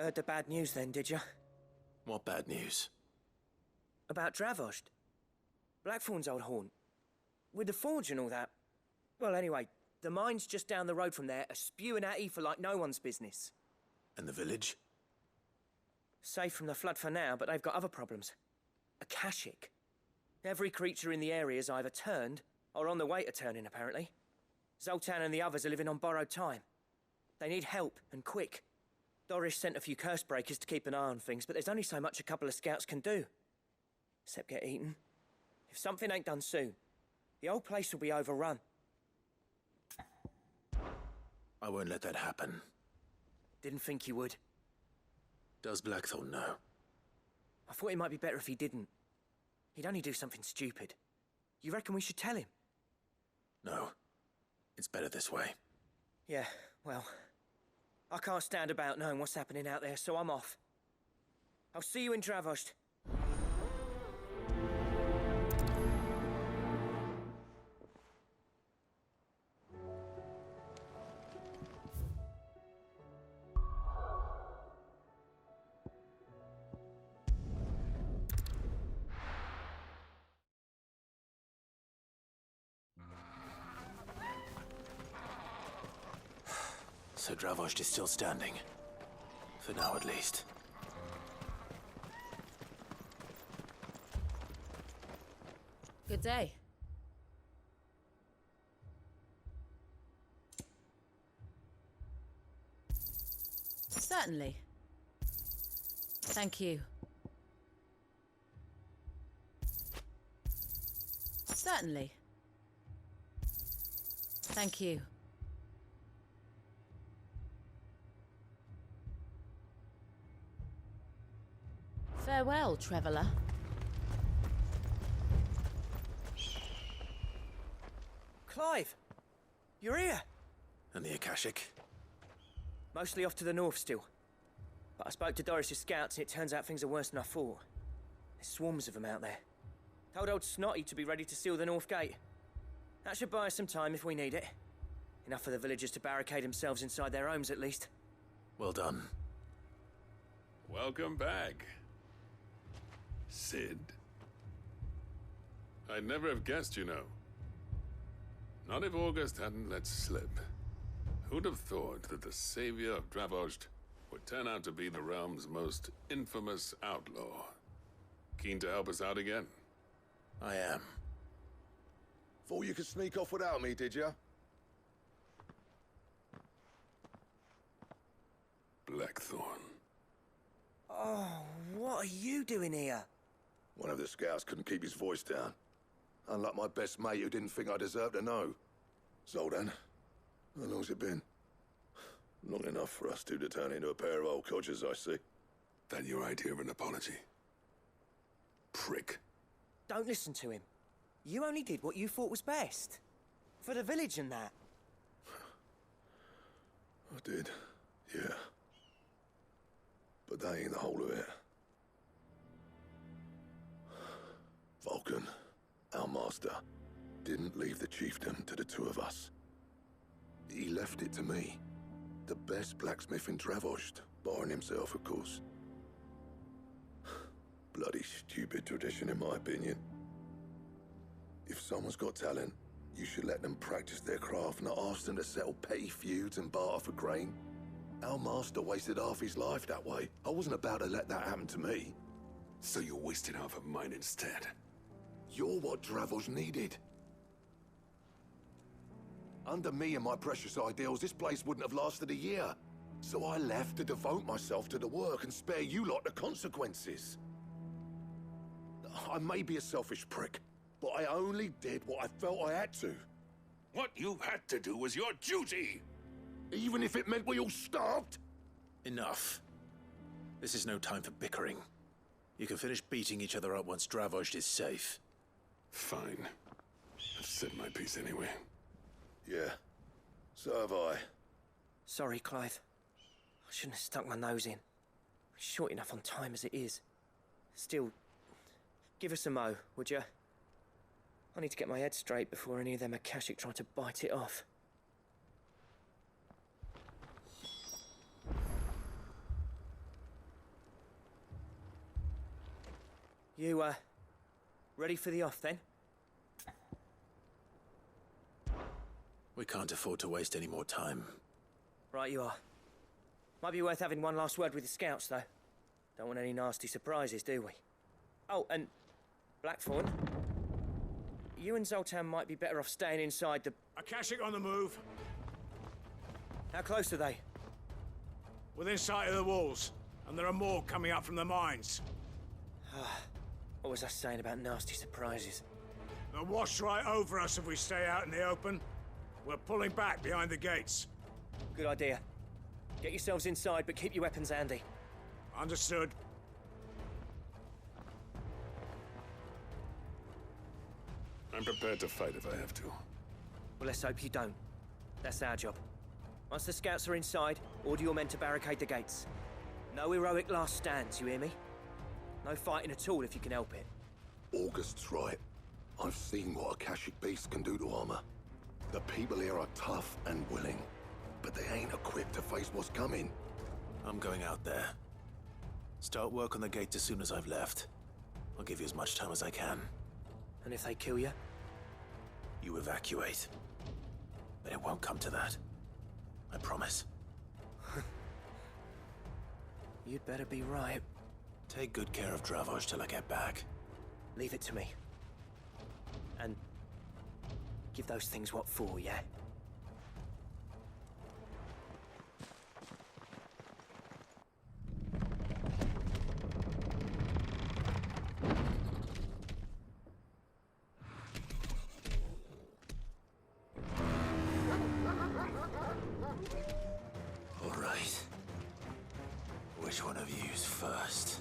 Heard the bad news then, did you? What bad news? About Dravost. Blackthorn's old haunt. With the forge and all that. Well, anyway, the mines just down the road from there are spewing out ether like no one's business. And the village? Safe from the flood for now, but they've got other problems. Akashic. Every creature in the area's either turned, or on the way to turning, apparently. Zoltan and the others are living on borrowed time. They need help, and quick. Doris sent a few curse breakers to keep an eye on things, but there's only so much a couple of scouts can do. Except get eaten. If something ain't done soon, the old place will be overrun. I won't let that happen. Didn't think you would. Does Blackthorn know? I thought it might be better if he didn't. He'd only do something stupid. You reckon we should tell him? No. It's better this way. Yeah, well, I can't stand about knowing what's happening out there, so I'm off. I'll see you in Dravost. So Dravost is still standing. For now, at least. Good day. Certainly. Thank you. Certainly. Thank you. Farewell, traveller. Clive! You're here! And the Akashic? Mostly off to the north still. But I spoke to Doris's scouts and it turns out things are worse than I thought. There's swarms of them out there. Told old Snotty to be ready to seal the north gate. That should buy us some time if we need it. Enough for the villagers to barricade themselves inside their homes at least. Well done. Welcome back, Sid. I'd never have guessed, you know. Not if August hadn't let slip. Who'd have thought that the savior of Dravost would turn out to be the realm's most infamous outlaw? Keen to help us out again? I am. Thought you could sneak off without me, did you? Blackthorn. Oh, what are you doing here? One of the scouts couldn't keep his voice down. Unlike my best mate who didn't think I deserved to know. Zoltan, how long's it been? Long enough for us two to turn into a pair of old codgers, I see. That your idea of an apology? Prick. Don't listen to him. You only did what you thought was best. For the village and that. I did, yeah. But that ain't the whole of it. Vulcan, our master, didn't leave the chiefdom to the two of us. He left it to me. The best blacksmith in Dravost, barring himself, of course. Bloody stupid tradition, in my opinion. If someone's got talent, you should let them practice their craft, not ask them to settle petty feuds and barter for grain. Our master wasted half his life that way. I wasn't about to let that happen to me. So you wasted half of mine instead? You're what Dravost needed. Under me and my precious ideals, this place wouldn't have lasted a year. So I left to devote myself to the work and spare you lot the consequences. I may be a selfish prick, but I only did what I felt I had to. What you had to do was your duty! Even if it meant we all starved? Enough. This is no time for bickering. You can finish beating each other up once Dravost is safe. Fine. I've said my piece anyway. Yeah, so have I. Sorry, Clive. I shouldn't have stuck my nose in. Short enough on time as it is. Still, give us a mo, would you? I need to get my head straight before any of them Akashic try to bite it off. You, ready for the off, then? We can't afford to waste any more time. Right you are. Might be worth having one last word with the scouts, though. Don't want any nasty surprises, do we? Oh, and Blackthorn, you and Zoltan might be better off staying inside the... Akashic on the move. How close are they? Within sight of the walls. And there are more coming up from the mines. What was I saying about nasty surprises? They'll wash right over us if we stay out in the open. We're pulling back behind the gates. Good idea. Get yourselves inside, but keep your weapons handy. Understood. I'm prepared to fight if I have to. Well, let's hope you don't. That's our job. Once the scouts are inside, order your men to barricade the gates. No heroic last stands, you hear me? No fighting at all if you can help it. August's right. I've seen what Akashic beasts can do to armor. The people here are tough and willing, but they ain't equipped to face what's coming. I'm going out there. Start work on the gate as soon as I've left. I'll give you as much time as I can. And if they kill you? You evacuate. But it won't come to that. I promise. You'd better be right. Take good care of Dravoj till I get back. Leave it to me. And give those things what for, yeah? All right. Which one of you's first?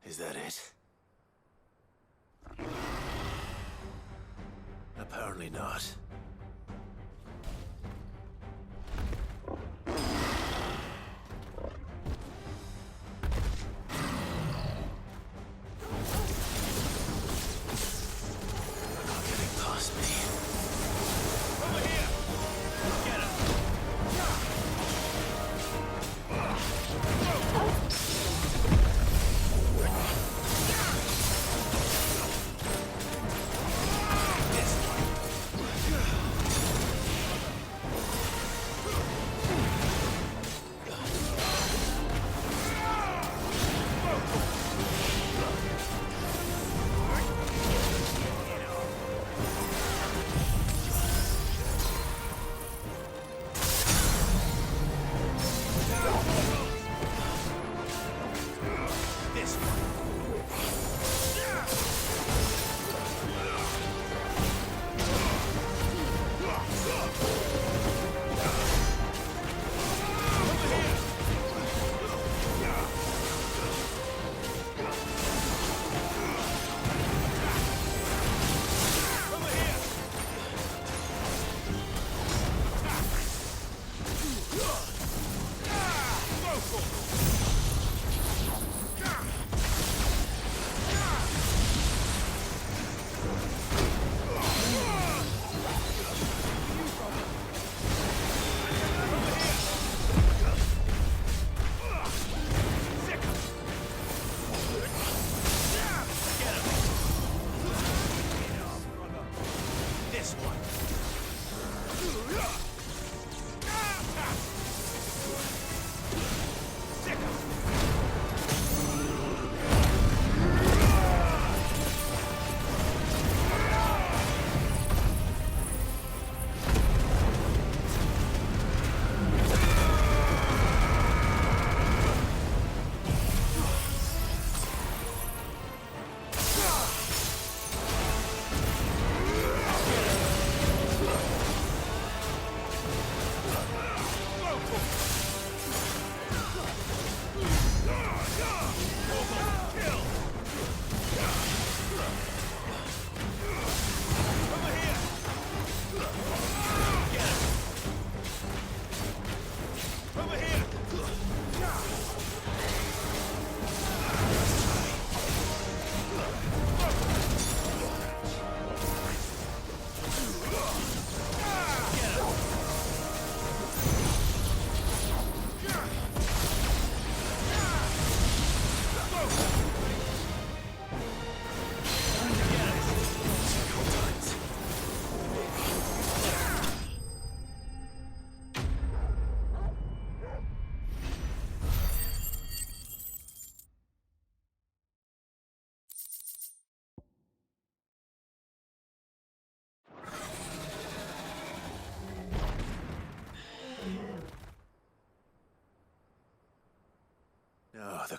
Is that it? Apparently not. They're not getting past me. Over here! Get him!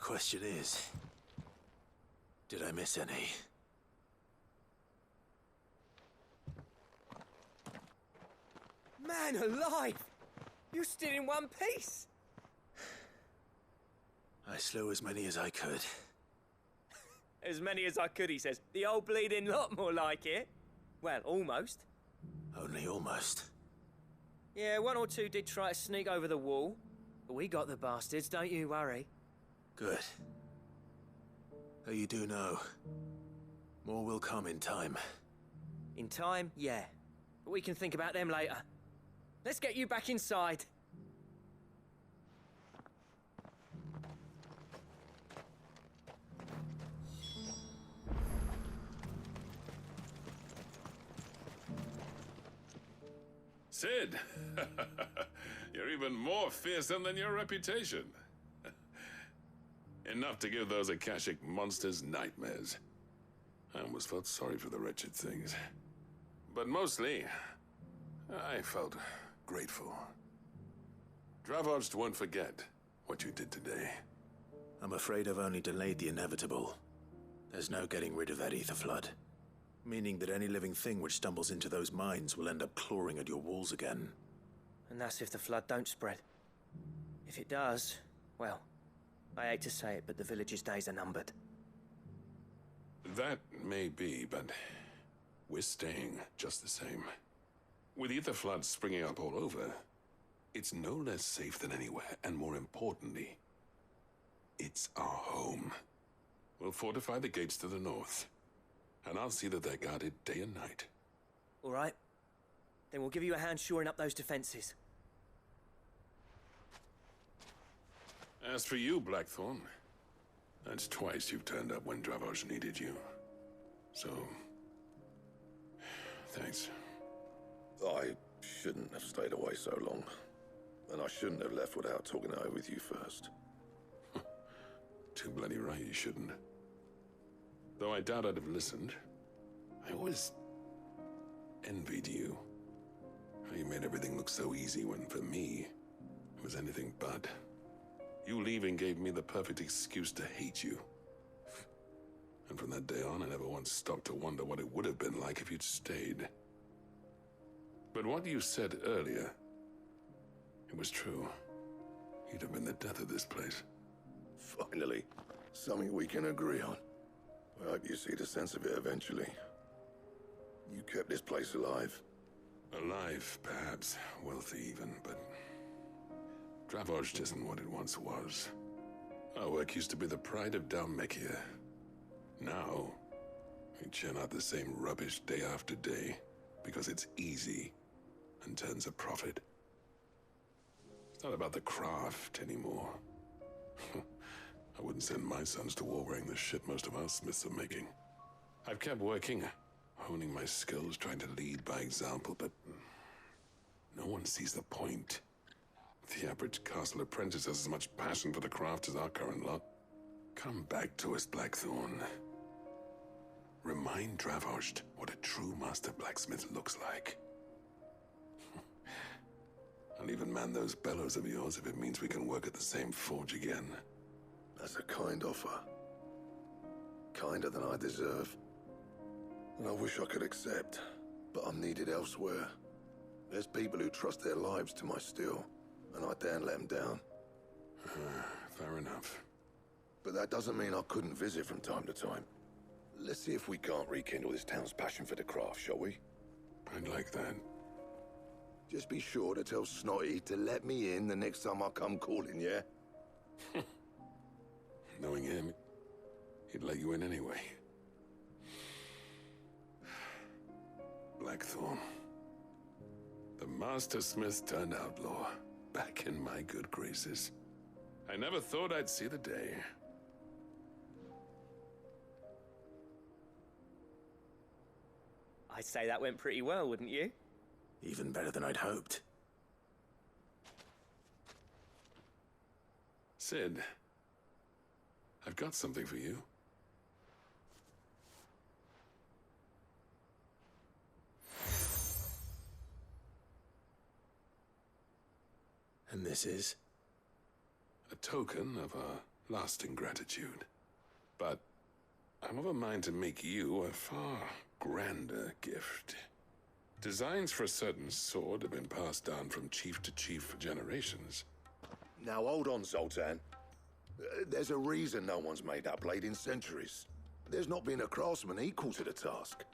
question is, did I miss any? Man alive! You're still in one piece! I slew as many as I could. As many as I could, he says. The old bleeding lot, more like it. Well, almost. Only almost. Yeah, one or two did try to sneak over the wall. But we got the bastards, don't you worry. Good. Though you do know, more will come in time. In time, yeah. But we can think about them later. Let's get you back inside. Sid! You're even more fearsome than your reputation. Enough to give those Akashic monsters nightmares. I almost felt sorry for the wretched things. But mostly, I felt grateful. Dravoged won't forget what you did today. I'm afraid I've only delayed the inevitable. There's no getting rid of that ether flood. Meaning that any living thing which stumbles into those mines will end up clawing at your walls again. And that's if the flood don't spread. If it does, well, I hate to say it, but the village's days are numbered. That may be, but we're staying just the same. With ether floods springing up all over, it's no less safe than anywhere, and more importantly, it's our home. We'll fortify the gates to the north, and I'll see that they're guarded day and night. All right. Then we'll give you a hand shoring up those defenses. As for you, Blackthorn, that's twice you've turned up when Dravos needed you. So, thanks. I shouldn't have stayed away so long. And I shouldn't have left without talking it over with you first. Too bloody right you shouldn't. Though I doubt I'd have listened. I always envied you. How you made everything look so easy when, for me, it was anything but. You leaving gave me the perfect excuse to hate you. And from that day on, I never once stopped to wonder what it would have been like if you'd stayed. But what you said earlier, it was true. You'd have been the death of this place. Finally, something we can agree on. I hope you see the sense of it eventually. You kept this place alive. Alive, perhaps. Wealthy even, but Dravoged isn't what it once was. Our work used to be the pride of Dalmekia. Now, we churn out the same rubbish day after day because it's easy and turns a profit. It's not about the craft anymore. I wouldn't send my sons to war wearing the shit most of our smiths are making. I've kept working, honing my skills, trying to lead by example, but no one sees the point. The average castle apprentice has as much passion for the craft as our current lot. Come back to us, Blackthorn. Remind Dravoged what a true master blacksmith looks like. I'll even man those bellows of yours if it means we can work at the same forge again. That's a kind offer. Kinder than I deserve. And I wish I could accept, but I'm needed elsewhere. There's people who trust their lives to my steel, and I daren't let them down. Fair enough. But that doesn't mean I couldn't visit from time to time. Let's see if we can't rekindle this town's passion for the craft, shall we? I'd like that. Just be sure to tell Snotty to let me in the next time I come calling, yeah? Knowing him, he'd let you in anyway. Blackthorn. The Master Smith turned outlaw, back in my good graces. I never thought I'd see the day. I'd say that went pretty well, wouldn't you? Even better than I'd hoped. Sid, I've got something for you. And this is? A token of our lasting gratitude. But I'm of a mind to make you a far grander gift. Designs for a certain sword have been passed down from chief to chief for generations. Now hold on, Zoltan. There's a reason no one's made that blade in centuries. There's not been a craftsman equal to the task.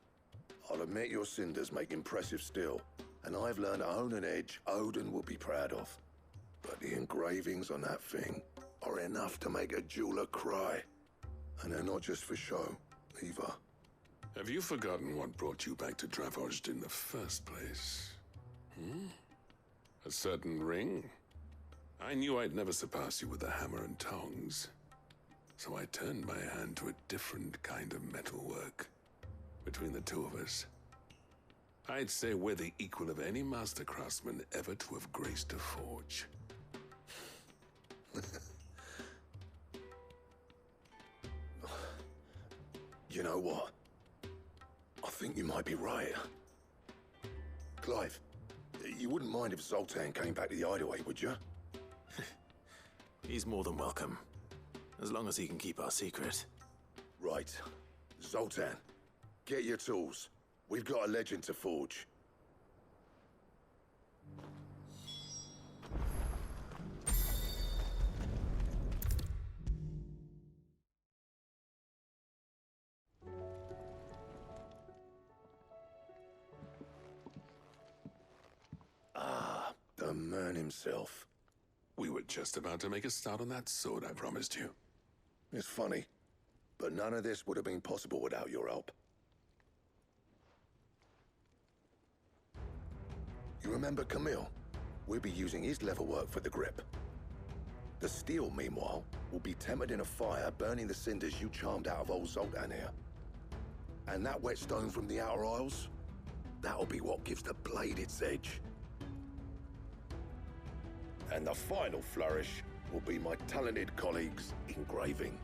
I'll admit your cinders make impressive steel, and I've learned to own an edge Odin will be proud of. But the engravings on that thing are enough to make a jeweler cry. And they're not just for show, either. Have you forgotten what brought you back to Dravojd in the first place? A certain ring? I knew I'd never surpass you with the hammer and tongs. So I turned my hand to a different kind of metalwork. Between the two of us, I'd say we're the equal of any master craftsman ever to have graced a forge. You know what? I think you might be right. Clive, you wouldn't mind if Zoltan came back to the Hideaway, would you? He's more than welcome. As long as he can keep our secret. Right. Zoltan, get your tools. We've got a legend to forge. The man himself. We were just about to make a start on that sword I promised you. It's funny, but none of this would have been possible without your help. You remember Camille? We'll be using his leatherwork for the grip. The steel, meanwhile, will be tempered in a fire, burning the cinders you charmed out of old Zoltan here. And that whetstone from the Outer Isles? That'll be what gives the blade its edge. And the final flourish will be my talented colleagues' engraving.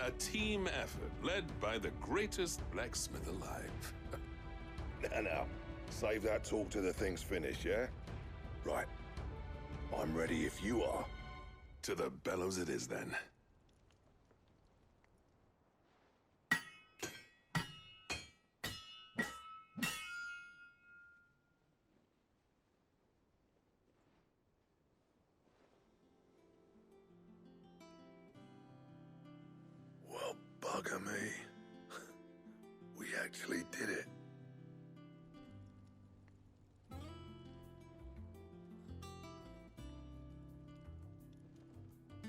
A team effort led by the greatest blacksmith alive. Now, save that talk till the thing's finished, yeah? Right. I'm ready if you are. To the bellows it is then. Well, bugger me. We actually did it.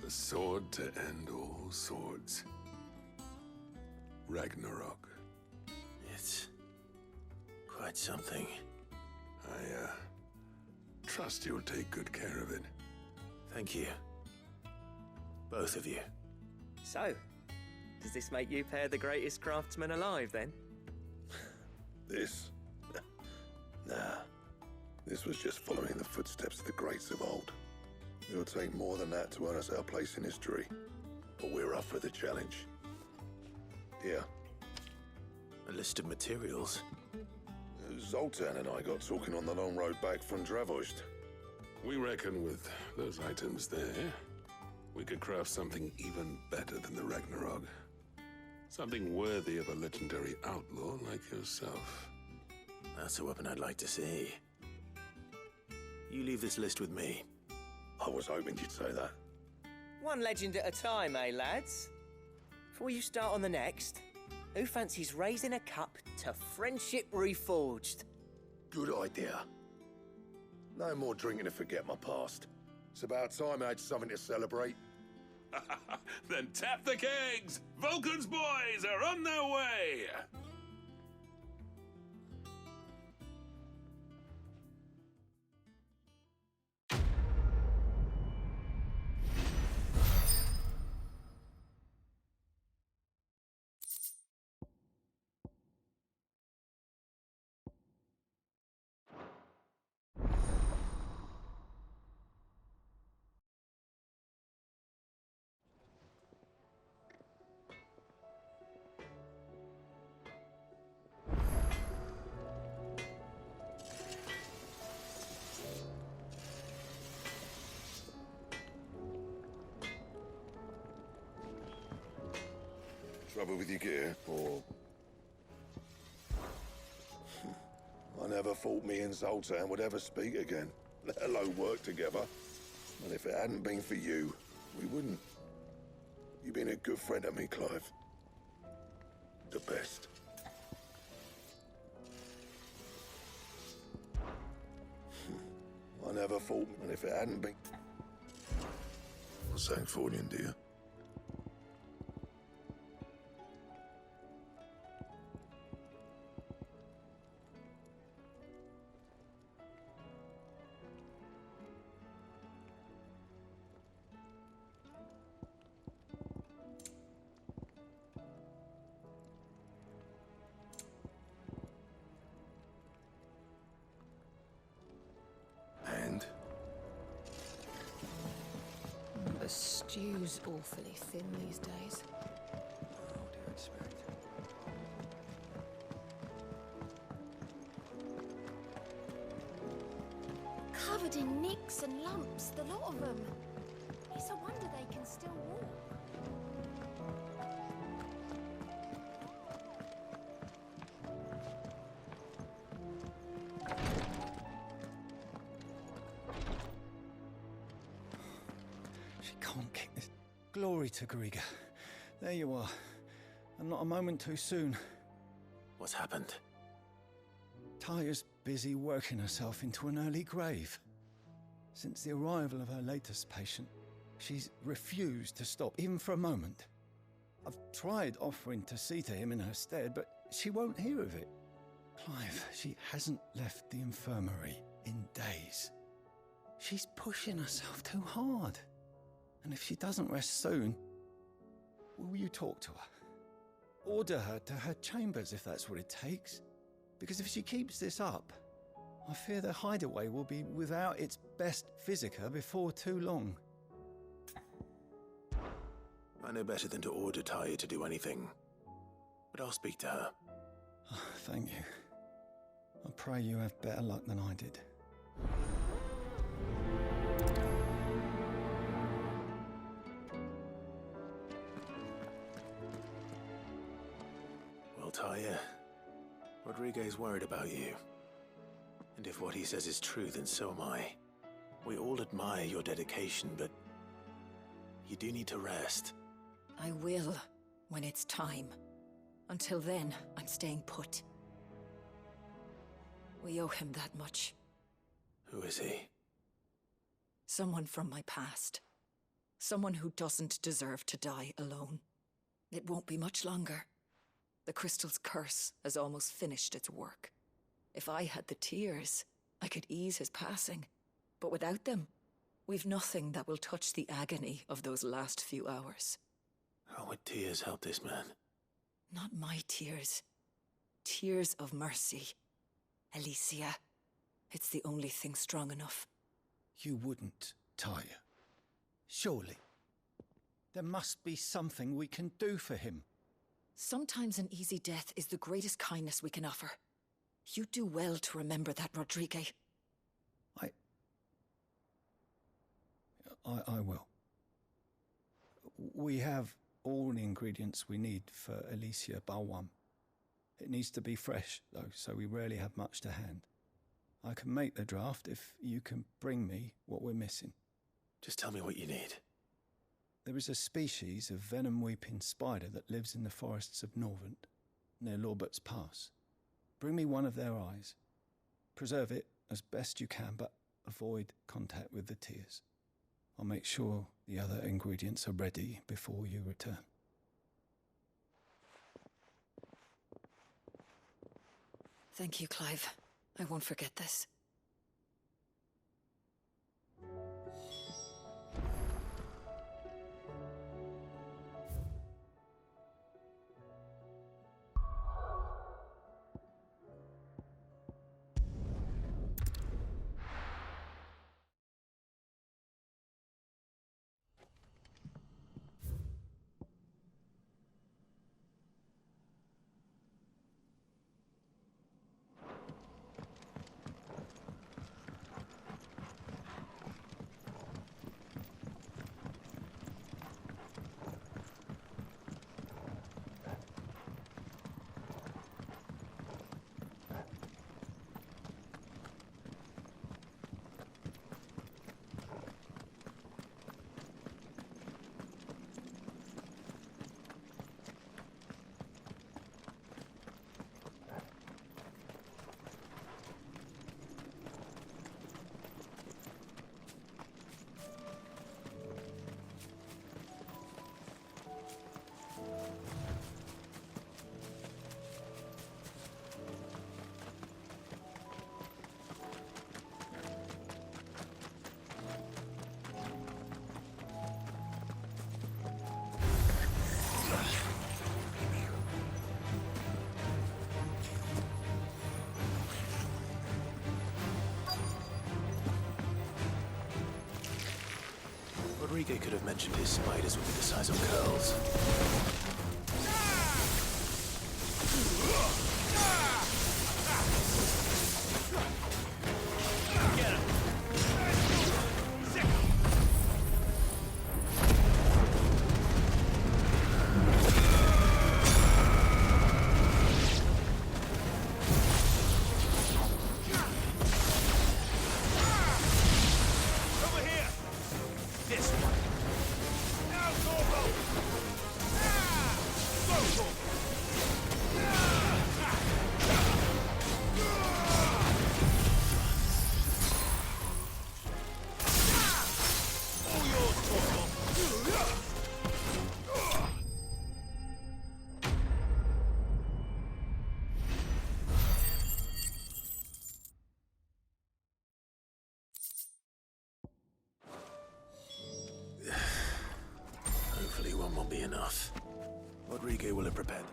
The sword to end all swords. Ragnarok. It's quite something. I, trust you'll take good care of it. Thank you. Both of you. So, does this make you pair the greatest craftsman alive, then? This? Nah. This was just following the footsteps of the greats of old. It'll take more than that to earn us our place in history. But we're up for the challenge. Here. A list of materials. Zoltan and I got talking on the long road back from Dravojd. We reckon with those items there, we could craft something even better than the Ragnarok. Something worthy of a legendary outlaw like yourself. That's a weapon I'd like to see. You leave this list with me. I was hoping you'd say that. One legend at a time, eh, lads? Before you start on the next, who fancies raising a cup to friendship reforged? Good idea. No more drinking to forget my past. It's about time I had something to celebrate. Then tap the kegs! Vulcan's boys are on their way! Trouble with your gear, or... I never thought me and Zoltan would ever speak again, let alone work together. And if it hadn't been for you, we wouldn't. You've been a good friend to me, Clive. The best. I never thought, and if it hadn't been... What's that for you, dear? And? The stew's awfully thin these days. Covered in nicks and lumps, the lot of them. It's a wonder they can still walk. She can't kick this. Glory to Griga. There you are. And not a moment too soon. What's happened? Taya's busy working herself into an early grave. Since the arrival of her latest patient, she's refused to stop, even for a moment. I've tried offering to see to him in her stead, but she won't hear of it. Clive, she hasn't left the infirmary in days. She's pushing herself too hard. And if she doesn't rest soon, will you talk to her? Order her to her chambers if that's what it takes. Because if she keeps this up, I fear the hideaway will be without its best physica before too long. I know better than to order Taya to do anything. But I'll speak to her. Thank you. I pray you have better luck than I did. Well, Taya, Rodriguez worried about you. And if what he says is true, then so am I. We all admire your dedication, but you do need to rest. I will, when it's time. Until then, I'm staying put. We owe him that much. Who is he? Someone from my past. Someone who doesn't deserve to die alone. It won't be much longer. The crystal's curse has almost finished its work. If I had the tears, I could ease his passing. But without them, we've nothing that will touch the agony of those last few hours. How would tears help this man? Not my tears. Tears of mercy. Alicia, it's the only thing strong enough. You wouldn't, Taya. Surely. There must be something we can do for him. Sometimes an easy death is the greatest kindness we can offer. You do well to remember that, Rodriguez. I will. We have all the ingredients we need for Alicia Balwam. It needs to be fresh, though, so we rarely have much to hand. I can make the draft if you can bring me what we're missing. Just tell me what you need. There is a species of venom-weeping spider that lives in the forests of Norvent, near Lorbert's Pass. Bring me one of their eyes. Preserve it as best you can, but avoid contact with the tears. I'll make sure the other ingredients are ready before you return. Thank you, Clive. I won't forget this. Rodriguez could have mentioned his spiders would be the size of curls. Hopefully one won't be enough. Rodriguez will have prepared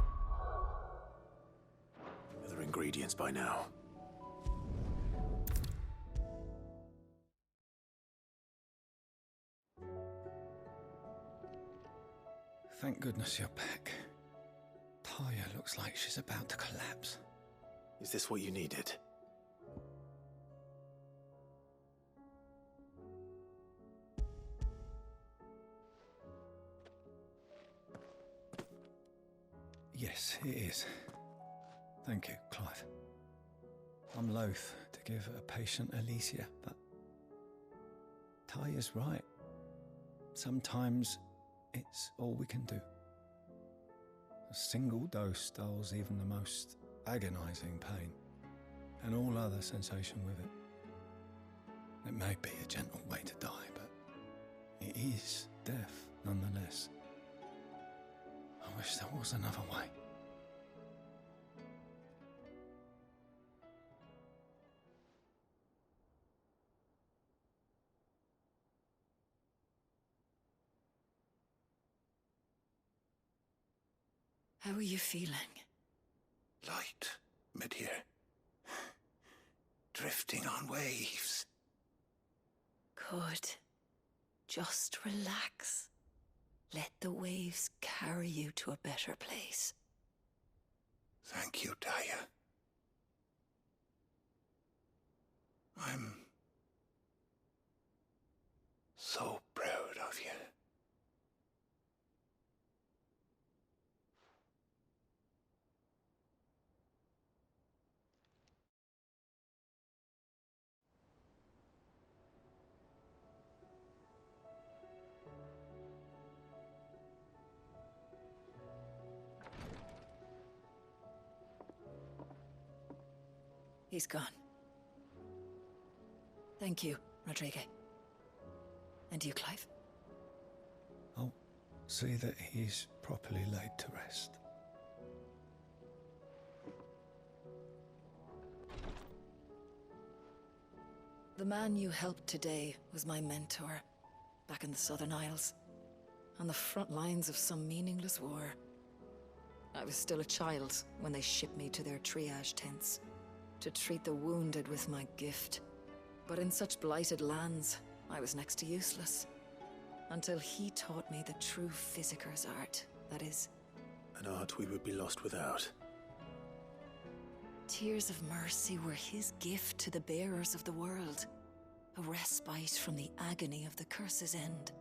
other ingredients by now. Thank goodness you're back. Taya looks like she's about to collapse. Is this what you needed? Yes, it is. Thank you, Clive. I'm loath to give a patient Alicia, but Taya's right. Sometimes it's all we can do. A single dose dulls even the most agonizing pain, and all other sensation with it. It may be a gentle way to die, but it is death nonetheless. I wish there was another way. How are you feeling? Light, mid-here. Drifting on waves. Good. Just relax. Let the waves carry you to a better place. Thank you, Taya. I'm so proud of you. He's gone. Thank you, Rodriguez. And you, Clive? I'll see that he's properly laid to rest. The man you helped today was my mentor, back in the Southern Isles, on the front lines of some meaningless war. I was still a child when they shipped me to their triage tents, to treat the wounded with my gift. But in such blighted lands, I was next to useless. Until he taught me the true physicker's art, that is. An art we would be lost without. Tears of mercy were his gift to the bearers of the world. A respite from the agony of the curse's end.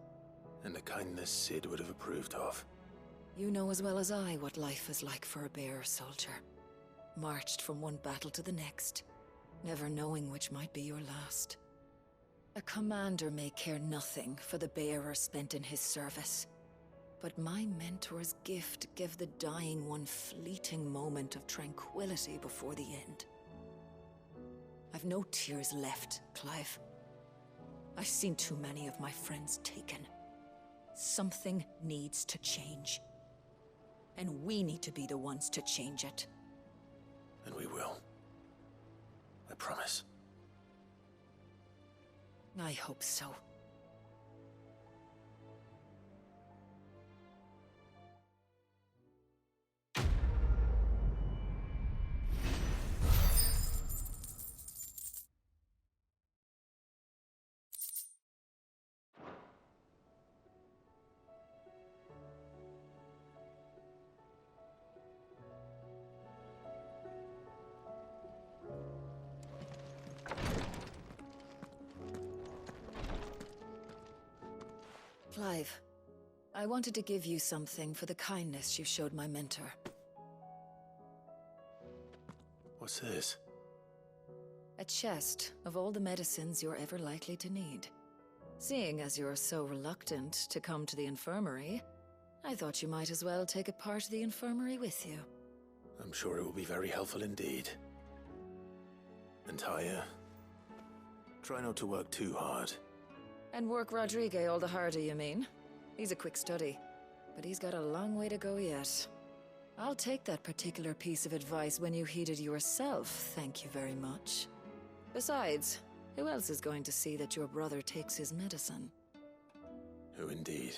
And a kindness Sid would have approved of. You know as well as I what life is like for a bearer soldier. Marched from one battle to the next, never knowing which might be your last. A commander may care nothing for the bearer spent in his service, but my mentor's gift gave the dying one fleeting moment of tranquility before the end. I've no tears left, Clive. I've seen too many of my friends taken. Something needs to change. And we need to be the ones to change it. And we will. I promise. I hope so. Clive, I wanted to give you something for the kindness you showed my mentor. What's this? A chest of all the medicines you're ever likely to need. Seeing as you're so reluctant to come to the infirmary, I thought you might as well take a part of the infirmary with you. I'm sure it will be very helpful indeed. And Taya, try not to work too hard. And work Rodrigue all the harder, you mean? He's a quick study, but he's got a long way to go yet. I'll take that particular piece of advice when you heed it yourself, thank you very much. Besides, who else is going to see that your brother takes his medicine? Who indeed?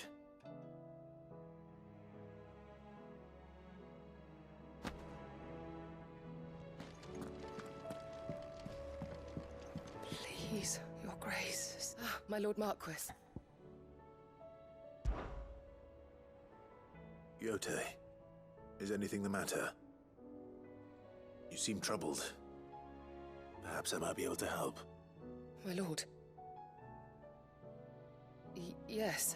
Please, your grace. Ah, my lord Marquis. Yote, is anything the matter? You seem troubled. Perhaps I might be able to help. My lord. Yes.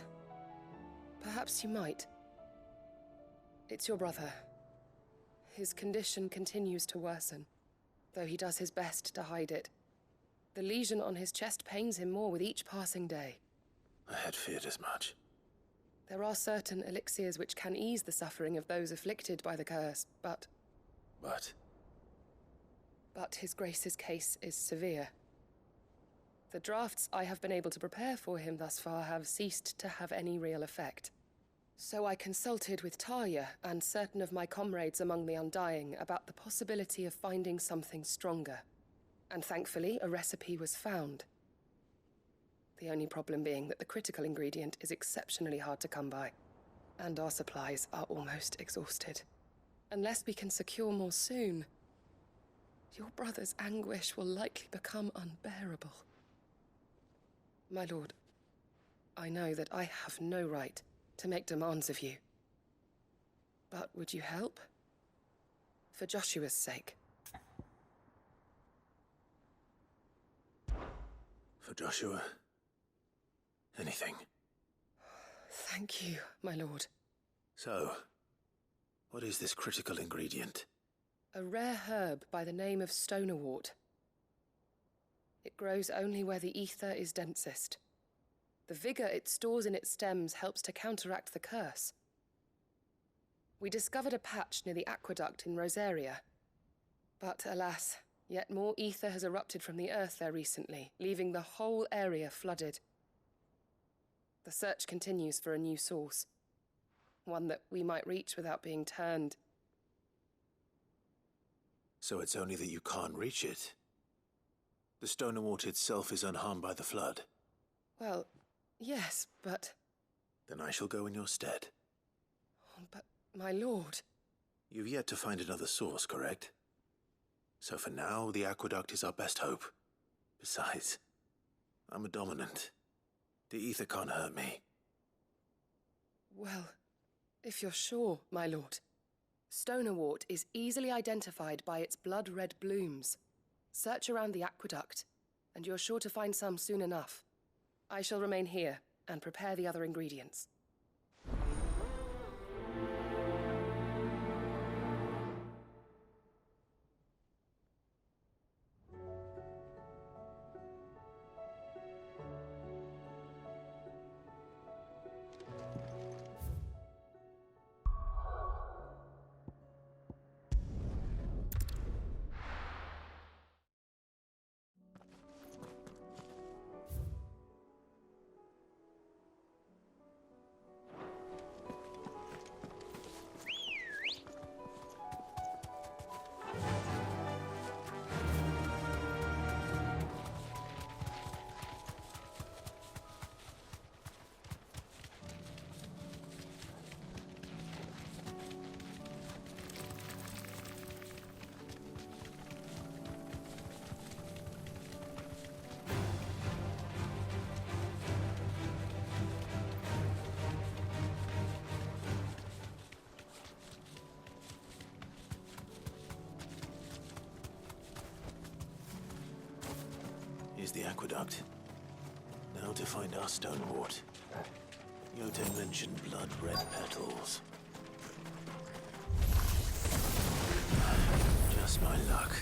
Perhaps you might. It's your brother. His condition continues to worsen, though he does his best to hide it. The lesion on his chest pains him more with each passing day. I had feared as much. There are certain elixirs which can ease the suffering of those afflicted by the curse, but... But his grace's case is severe. The drafts I have been able to prepare for him thus far have ceased to have any real effect. So I consulted with Taya and certain of my comrades among the Undying about the possibility of finding something stronger. And thankfully, a recipe was found. The only problem being that the critical ingredient is exceptionally hard to come by, and our supplies are almost exhausted. Unless we can secure more soon, your brother's anguish will likely become unbearable. My lord, I know that I have no right to make demands of you. But would you help? For Joshua's sake. For Joshua? Anything. Thank you, my lord. So, what is this critical ingredient? A rare herb by the name of stonerwort. It grows only where the ether is densest. The vigor it stores in its stems helps to counteract the curse. We discovered a patch near the aqueduct in Rosaria. But alas, yet more ether has erupted from the earth there recently, leaving the whole area flooded. The search continues for a new source. One that we might reach without being turned. So it's only that you can't reach it? The stonerwort itself is unharmed by the flood? Well, yes, but... Then I shall go in your stead. But, my lord... You've yet to find another source, correct? So for now, the aqueduct is our best hope. Besides, I'm a dominant. The ether can't hurt me. Well, if you're sure, my lord. Stonerwort is easily identified by its blood-red blooms. Search around the aqueduct, and you're sure to find some soon enough. I shall remain here and prepare the other ingredients. Here's the aqueduct. Now to find our stonerwort. Yote mentioned blood-red petals. Just my luck.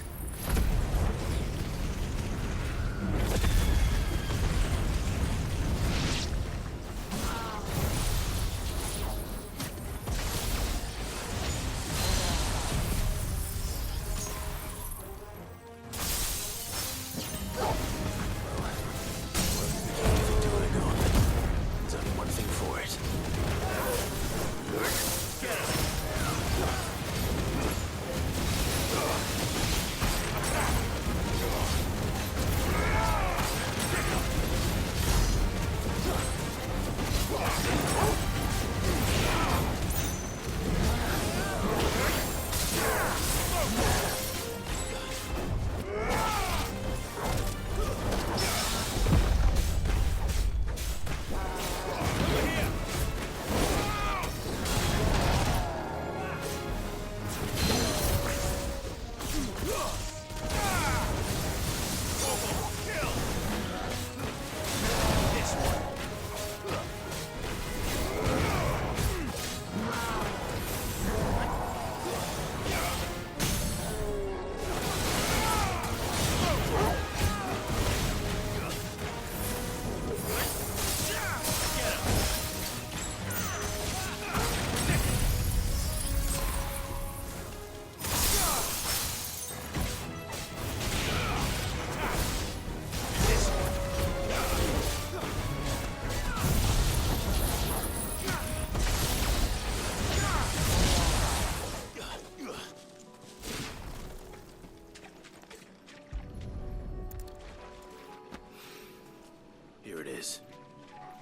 Here it is.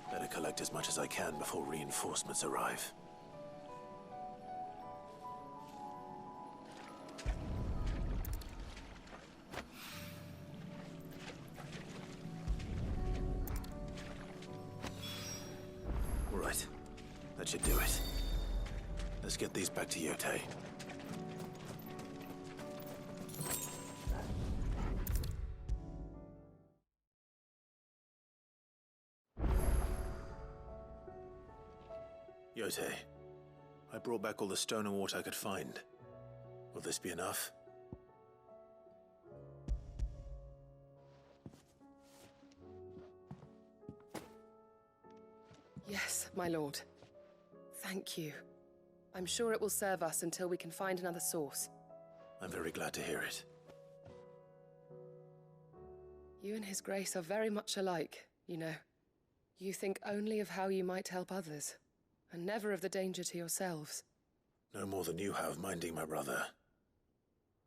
Better collect as much as I can before reinforcements arrive. All right. That should do it. Let's get these back to Yote. Yote, I brought back all the stone and water I could find. Will this be enough? Yes, my lord. Thank you. I'm sure it will serve us until we can find another source. I'm very glad to hear it. You and His Grace are very much alike, you know. You think only of how you might help others, and never of the danger to yourselves. No more than you have minding my brother.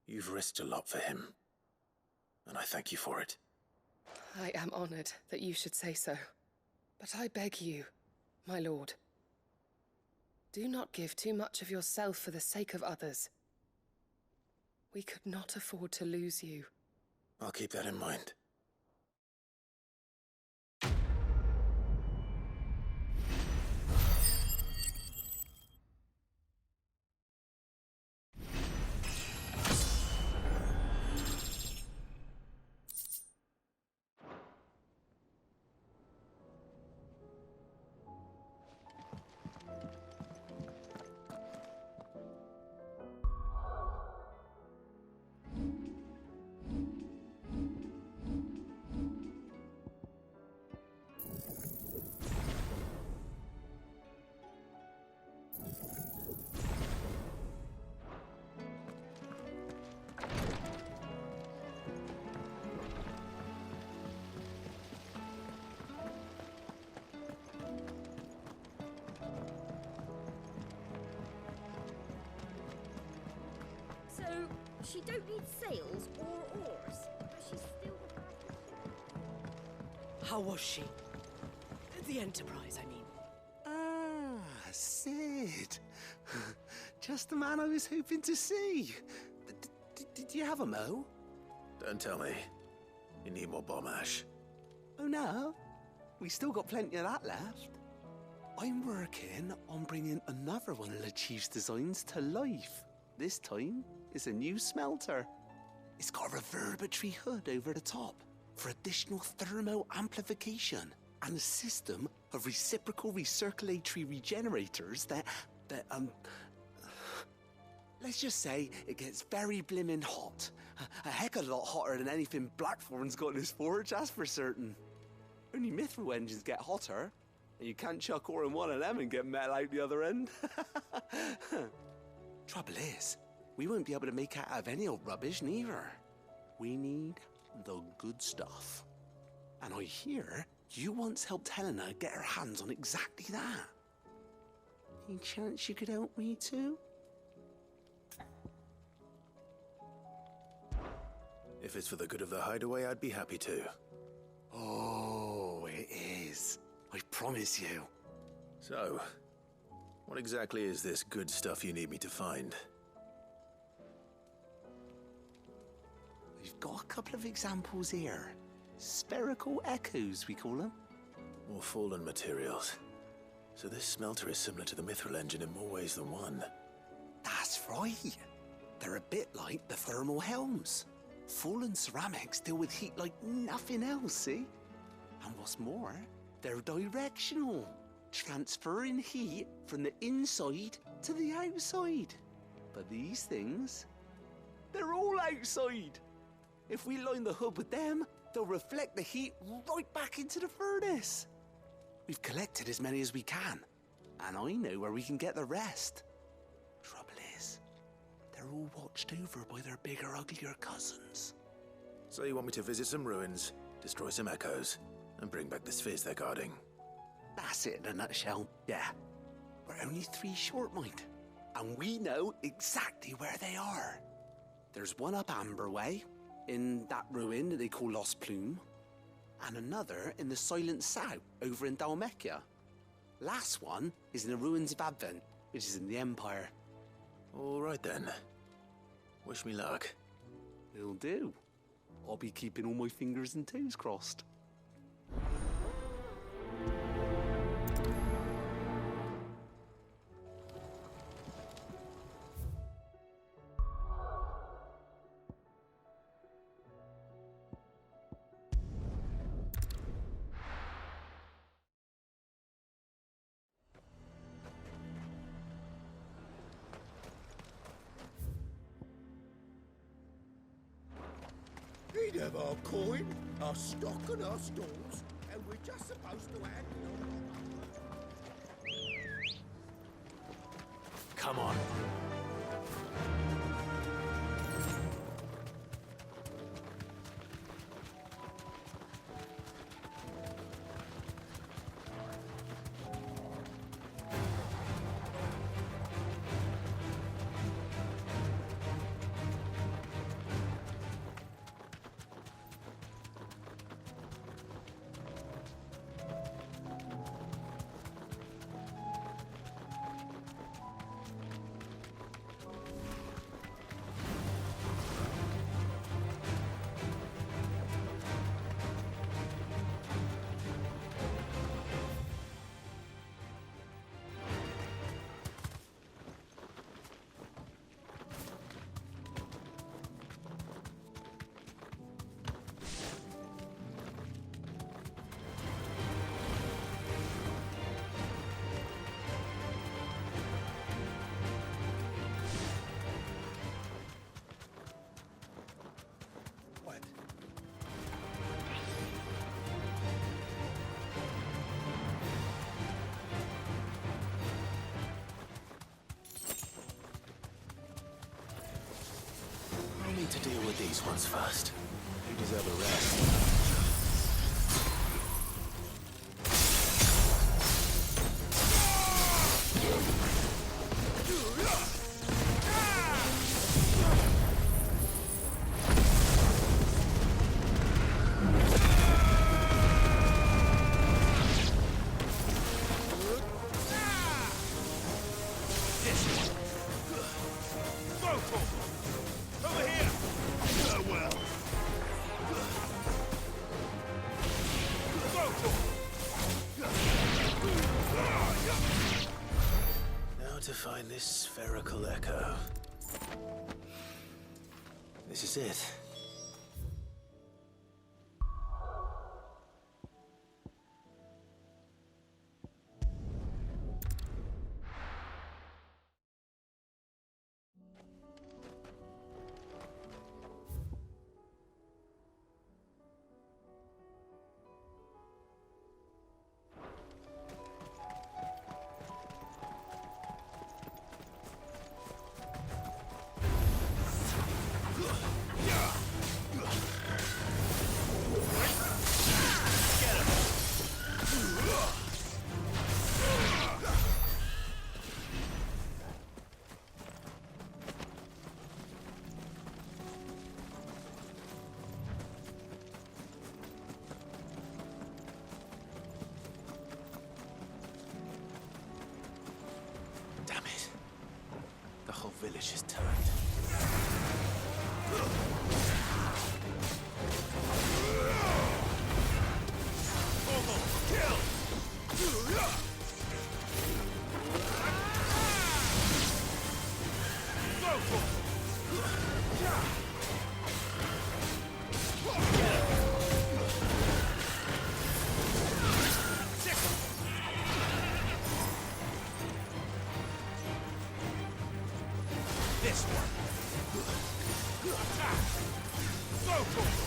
You've risked a lot for him, and I thank you for it. I am honored that you should say so. But I beg you, my lord, do not give too much of yourself for the sake of others. We could not afford to lose you. I'll keep that in mind. So, she don't need sails or oars, but she's still the How was she? The Enterprise, I mean. Ah, Sid. Just the man I was hoping to see. Did you have a mo? Don't tell me. You need more bomb ash. Oh no, we still got plenty of that left. I'm working on bringing another one of the Chief's designs to life. This time, it's a new smelter. It's got a reverberatory hood over the top for additional thermo amplification and a system of reciprocal recirculatory regenerators that, let's just say it gets very blimmin' hot. A heck of a lot hotter than anything Blackthorn's got in his forge, that's for certain. Only mithril engines get hotter, and you can't chuck ore in one of them and get metal out the other end. Trouble is, we won't be able to make out of any old rubbish, neither. We need the good stuff. And I hear you once helped Helena get her hands on exactly that. Any chance you could help me too? If it's for the good of the hideaway, I'd be happy to. Oh, it is. I promise you. So, what exactly is this good stuff you need me to find? We've got a couple of examples here. Spherical echoes, we call them. More fallen materials. So this smelter is similar to the mithril engine in more ways than one. That's right. They're a bit like the thermal helms. Fallen ceramics deal with heat like nothing else, see? And what's more, they're directional, transferring heat from the inside to the outside. But these things, they're all outside. If we line the hood with them, they'll reflect the heat right back into the furnace. We've collected as many as we can, and I know where we can get the rest. Trouble is, they're all watched over by their bigger, uglier cousins. So you want me to visit some ruins, destroy some echoes, and bring back the spheres they're guarding? That's it in a nutshell, yeah. We're only 3 short, mind, and we know exactly where they are. There's one up Amber Way, in that ruin that they call Lost Plume, and another in the Silent South, over in Dalmekia. Last one is in the ruins of Advent, which is in the Empire. All right then. Wish me luck. Will do. I'll be keeping all my fingers and toes crossed. We'd have our coin, our stock and our stalls, and we're just supposed to add... Come on. Need to deal with these ones first. You deserve a rest. To find this spherical echo. This is it. foolish is turned. Kill! This one. Go for it.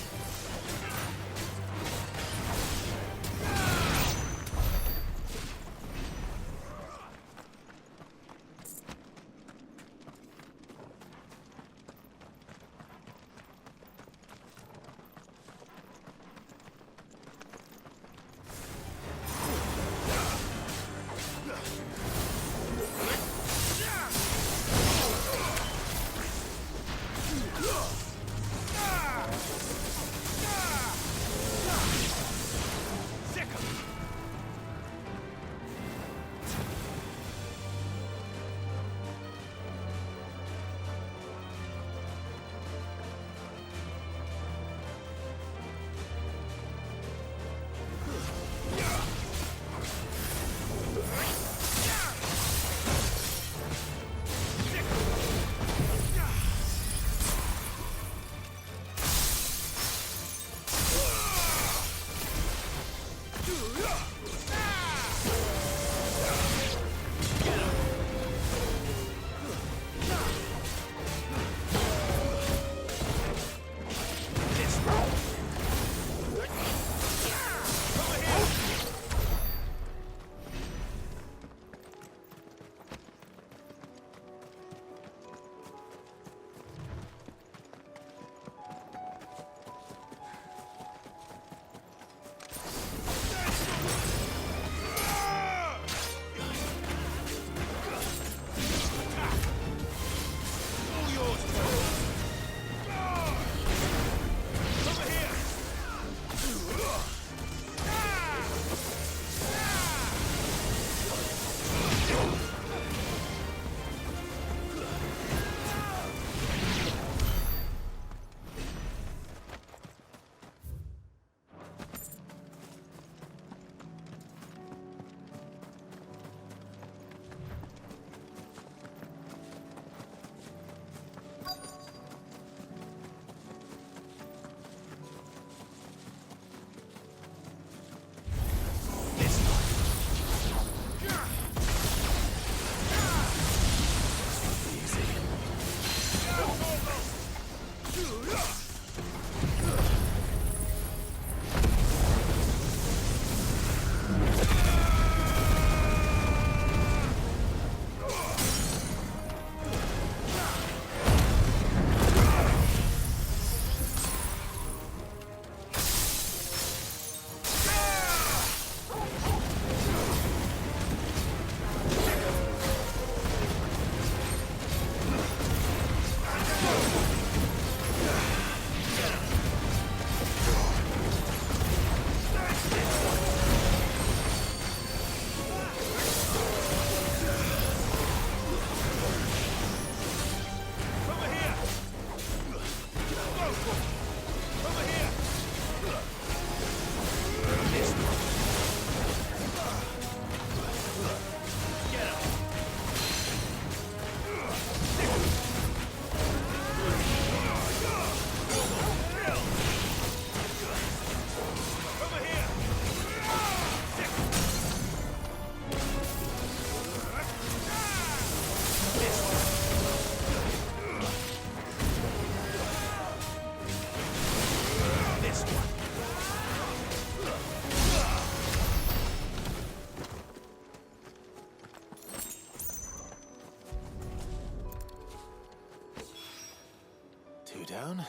Down.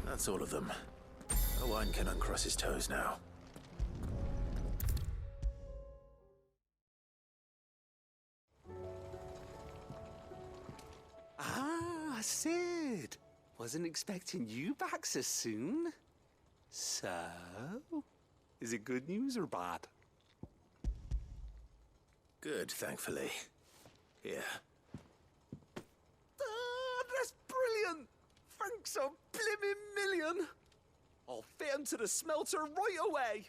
That's all of them. Owain can uncross his toes now. Ah, Sid! Wasn't expecting you back so soon. So, is it good news or bad? Good, thankfully. Here. That's brilliant! Thanks a blimmin' million! I'll fit 'em to the smelter right away!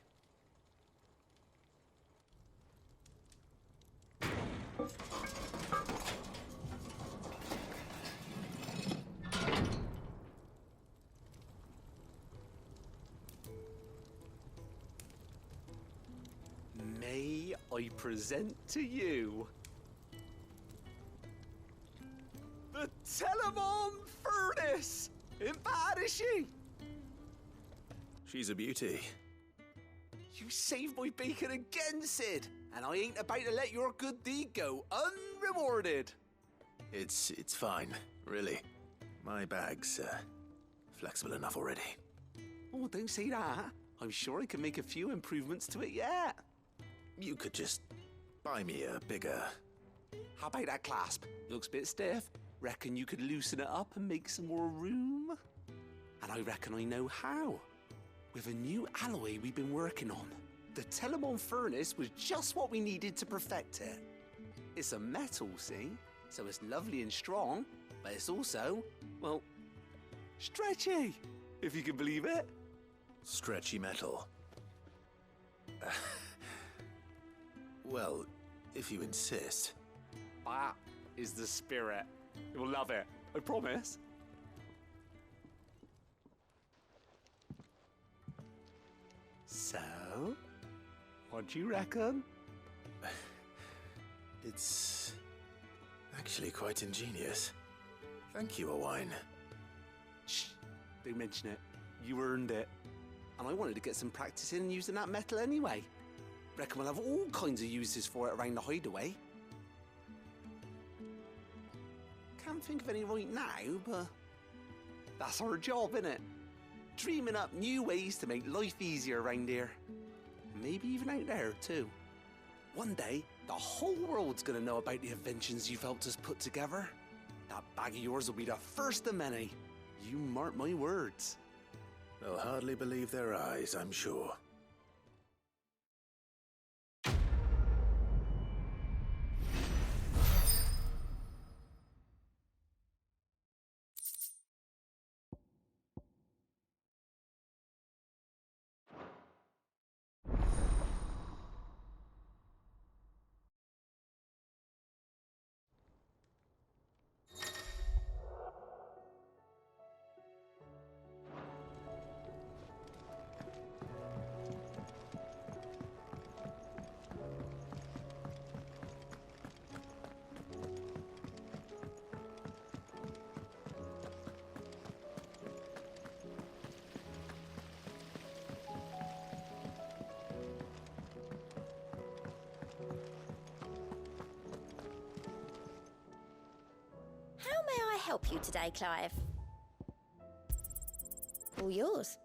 May I present to you the Telemon Furnace! Ain't bad, is she? She's a beauty. You saved my bacon again, Sid, and I ain't about to let your good deed go unrewarded. It's fine, really. My bag's flexible enough already. Oh, don't say that. I'm sure I can make a few improvements to it yet. You could just buy me a bigger... How about that clasp? Looks a bit stiff. Reckon you could loosen it up and make some more room? And I reckon I know how. With a new alloy we've been working on. The Telemon Furnace was just what we needed to perfect it. It's a metal, see? So it's lovely and strong, but it's also, well, stretchy, if you can believe it. Stretchy metal. Well, if you insist. That is the spirit. You'll love it, I promise. So, what do you reckon? It's actually quite ingenious. Thank you, Owain. Shh, don't mention it. You earned it. And I wanted to get some practice in using that metal anyway. Reckon we'll have all kinds of uses for it around the hideaway. Can't think of any right now, but that's our job, innit? Dreaming up new ways to make life easier around here. Maybe even out there, too. One day, the whole world's gonna know about the inventions you've helped us put together. That bag of yours will be the first of many. You mark my words. They'll hardly believe their eyes, I'm sure. How may I help you today, Clive? All yours.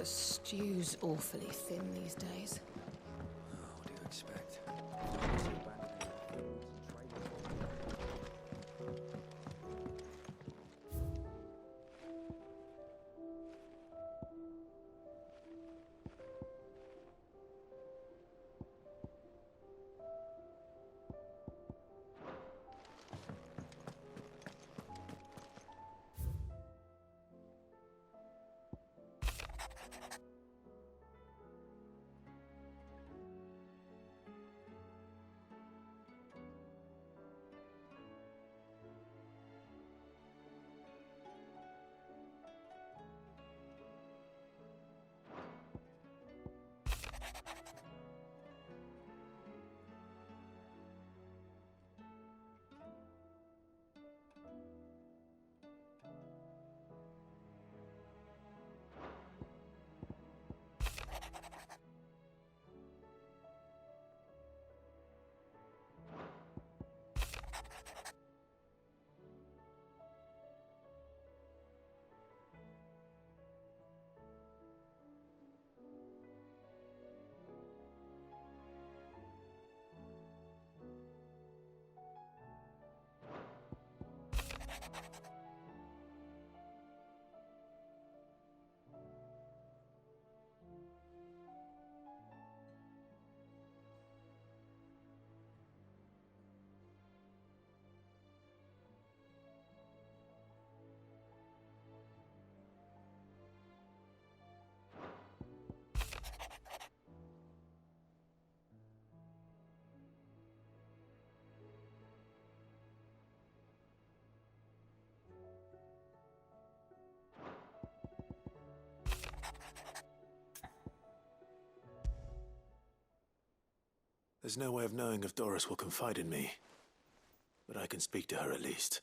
The stew's awfully thin these days. What do you expect? There's no way of knowing if Doris will confide in me, but I can speak to her at least.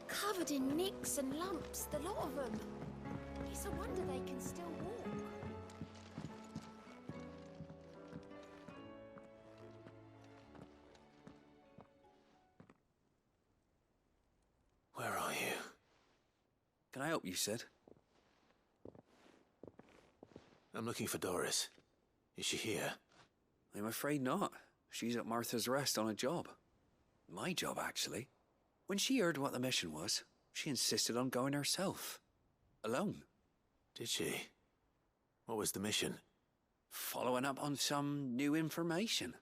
Covered in nicks and lumps, the lot of them. It's a wonder they can still walk. Where are you? Can I help you, Sid? I'm looking for Doris. Is she here? I'm afraid not. She's at Martha's Rest on a job. My job, actually. When she heard what the mission was, she insisted on going herself. Alone. Did she? What was the mission? Following up on some new information.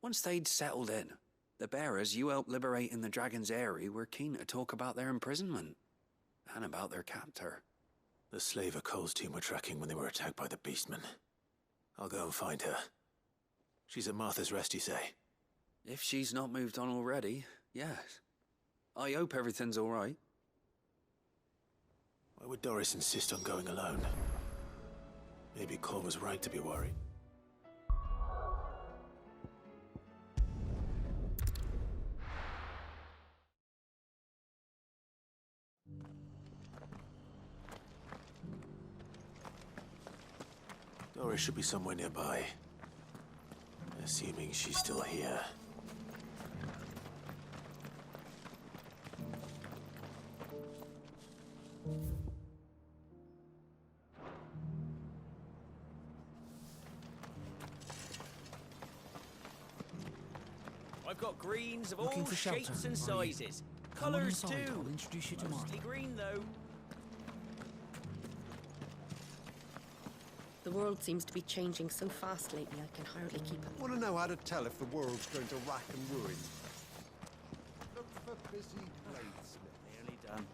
Once they'd settled in, the bearers you helped liberate in the Dragon's Eyrie were keen to talk about their imprisonment. And about their captor. The slaver Cole's team were tracking when they were attacked by the Beastmen. I'll go and find her. She's at Martha's Rest, you say? If she's not moved on already, yes. I hope everything's all right. Why would Doris insist on going alone? Maybe Cole was right to be worried. Doris should be somewhere nearby. Assuming she's still here. I've got greens of Looking all for shelter, shapes and are you? sizes. Come on Colours inside, too. I'll introduce you to Mostly Martha. green though. The world seems to be changing so fast lately, I can hardly keep up. Want to know how to tell if the world's going to rack and ruin? Look for busy bladesmith. Nearly done.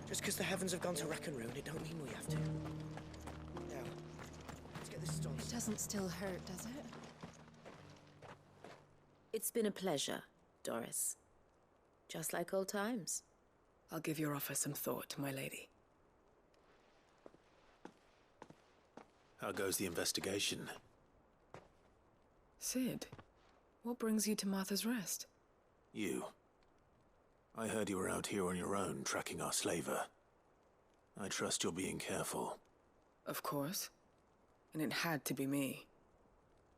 Just because the heavens have gone to rack and ruin, it don't mean we have to. Now, let's get this started. Doesn't still hurt, does it? It's been a pleasure, Doris. Just like old times. I'll give your offer some thought, my lady. How goes the investigation? Sid, what brings you to Martha's Rest? You. I heard you were out here on your own, tracking our slaver. I trust you're being careful. Of course. And it had to be me.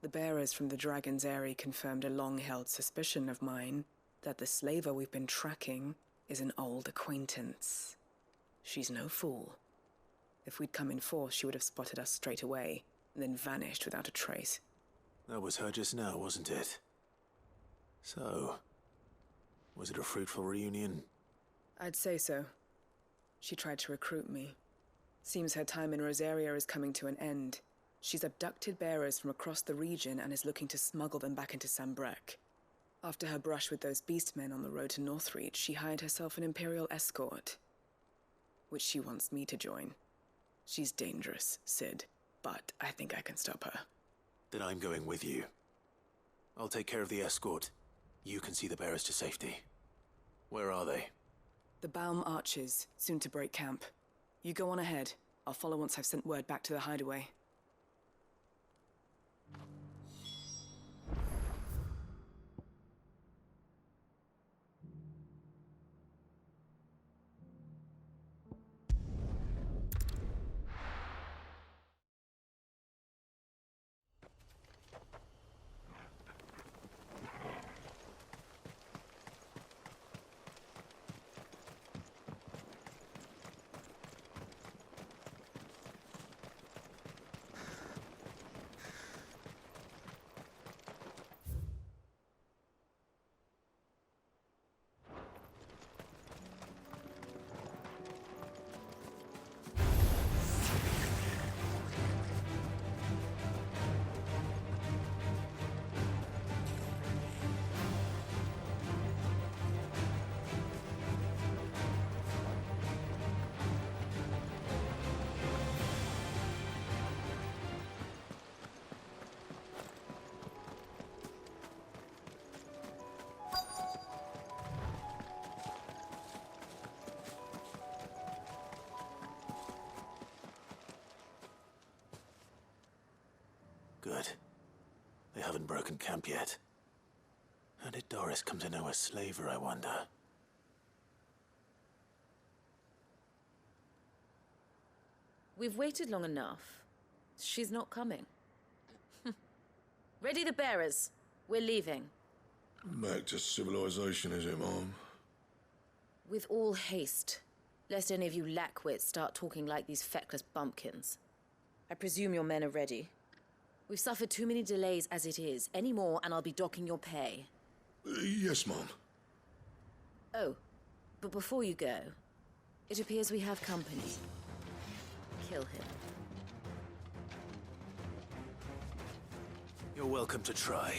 The bearers from the Dragon's Eyrie confirmed a long-held suspicion of mine that the slaver we've been tracking is an old acquaintance. She's no fool. If we'd come in force, she would have spotted us straight away, and then vanished without a trace. That was her just now, wasn't it? So, was it a fruitful reunion? I'd say so. She tried to recruit me. Seems her time in Rosaria is coming to an end. She's abducted bearers from across the region and is looking to smuggle them back into Sambrec. After her brush with those beastmen on the road to Northreach, she hired herself an Imperial escort, which she wants me to join. She's dangerous, Sid, but I think I can stop her. Then I'm going with you. I'll take care of the escort. You can see the bearers to safety. Where are they? The Baum Archers, soon to break camp. You go on ahead. I'll follow once I've sent word back to the hideaway. Good. They haven't broken camp yet. How did Doris come to know a slaver, I wonder? We've waited long enough. She's not coming. Ready the bearers. We're leaving. Back to civilization, is it, Mom? With all haste, lest any of you lackwits start talking like these feckless bumpkins. I presume your men are ready. We've suffered too many delays as it is. Any more, and I'll be docking your pay. Yes, Mom. Oh, but before you go, it appears we have company. Kill him. You're welcome to try.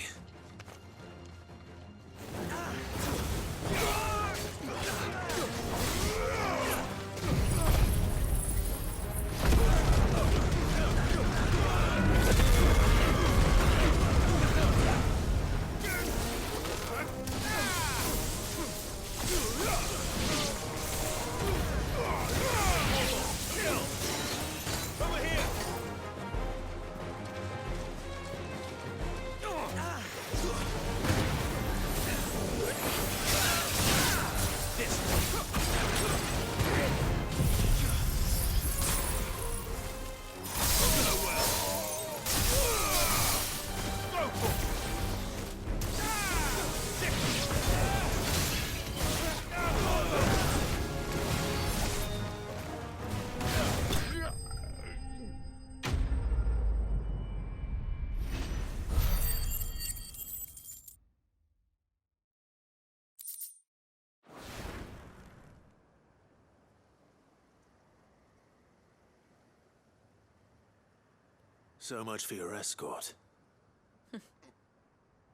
So much for your escort.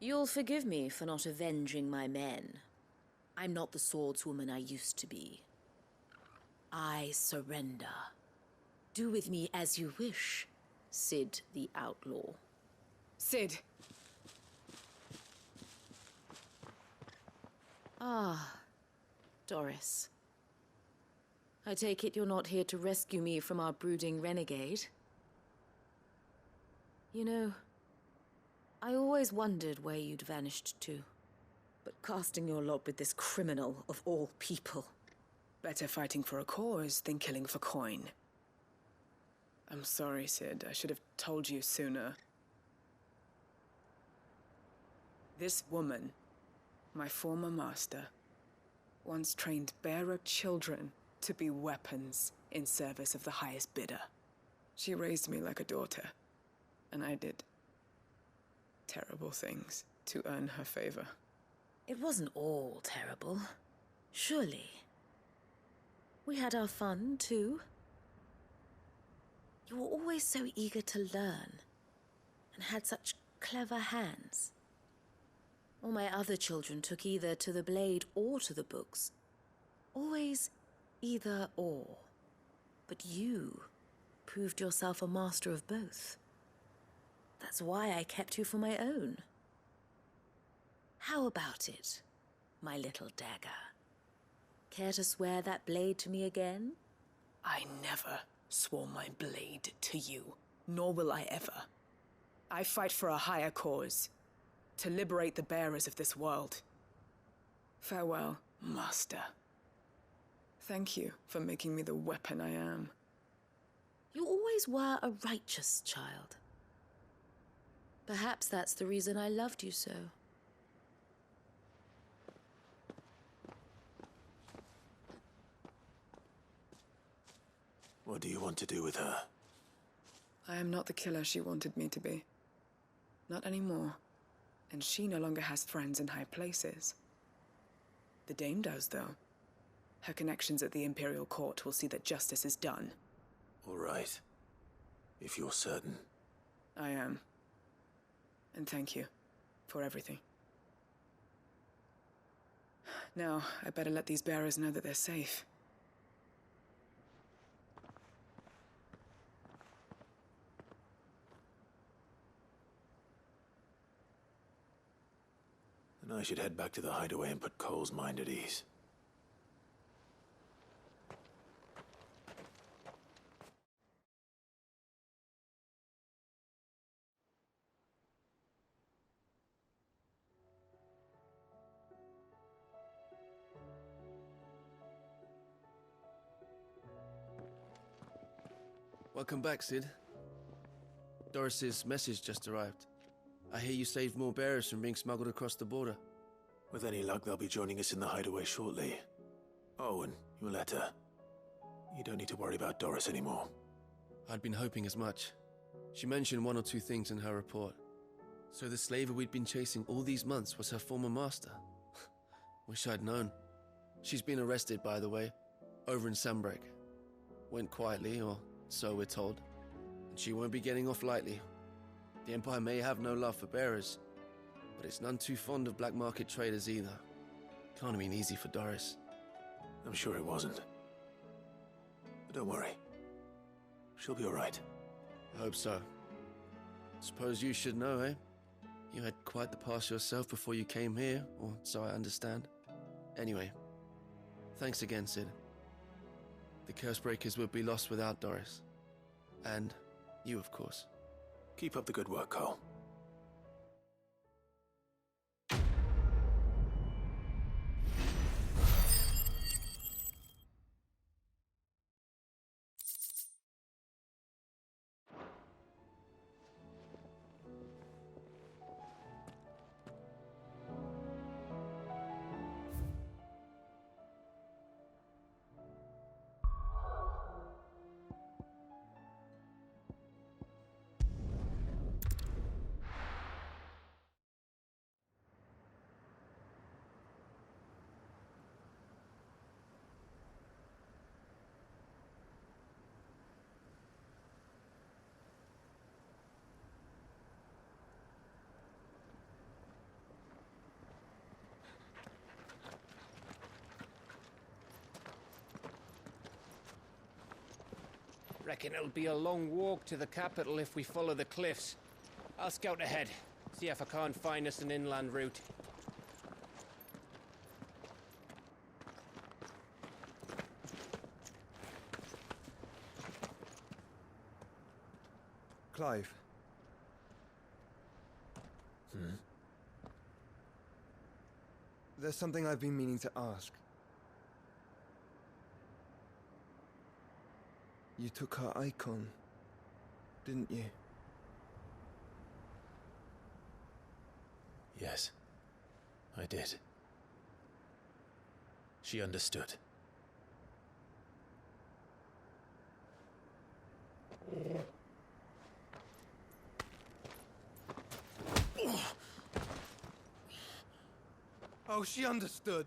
You'll forgive me for not avenging my men. I'm not the swordswoman I used to be. I surrender. Do with me as you wish, Sid the Outlaw. Sid! Ah, Doris. I take it you're not here to rescue me from our brooding renegade? You know, I always wondered where you'd vanished to. But casting your lot with this criminal of all people. Better fighting for a cause than killing for coin. I'm sorry, Sid. I should have told you sooner. This woman, my former master, once trained bearer children to be weapons in service of the highest bidder. She raised me like a daughter, and I did terrible things to earn her favor. It wasn't all terrible, surely. We had our fun, too. You were always so eager to learn, and had such clever hands. All my other children took either to the blade or to the books. Always either or. But you proved yourself a master of both. That's why I kept you for my own. How about it, my little dagger? Care to swear that blade to me again? I never swore my blade to you, nor will I ever. I fight for a higher cause, to liberate the bearers of this world. Farewell, Master. Thank you for making me the weapon I am. You always were a righteous child. Perhaps that's the reason I loved you so. What do you want to do with her? I am not the killer she wanted me to be. Not anymore. And she no longer has friends in high places. The Dame does, though. Her connections at the Imperial Court will see that justice is done. All right. If you're certain. I am. And thank you for everything. Now, I better let these bearers know that they're safe. And I should head back to the hideaway and put Cole's mind at ease. Welcome back, Sid. Doris's message just arrived. I hear you saved more bearers from being smuggled across the border. With any luck, they'll be joining us in the hideaway shortly. Oh, and your letter. You don't need to worry about Doris anymore. I'd been hoping as much. She mentioned one or two things in her report. So the slaver we'd been chasing all these months was her former master. Wish I'd known. She's been arrested, by the way, over in Sunbreak. Went quietly, or so we're told. And she won't be getting off lightly. The Empire may have no love for bearers, but it's none too fond of black market traders either. Can't have been easy for Doris. I'm sure it wasn't. But don't worry. She'll be all right. I hope so. Suppose you should know, eh? You had quite the past yourself before you came here, or so I understand. Anyway, thanks again, Sid. The Cursebreakers would be lost without Doris. And you, of course. Keep up the good work, Cole. Reckon it'll be a long walk to the capital if we follow the cliffs. I'll scout ahead. See if I can't find us an inland route. Clive. There's something I've been meaning to ask. You took her icon, didn't you? Yes, I did. She understood. Oh, she understood.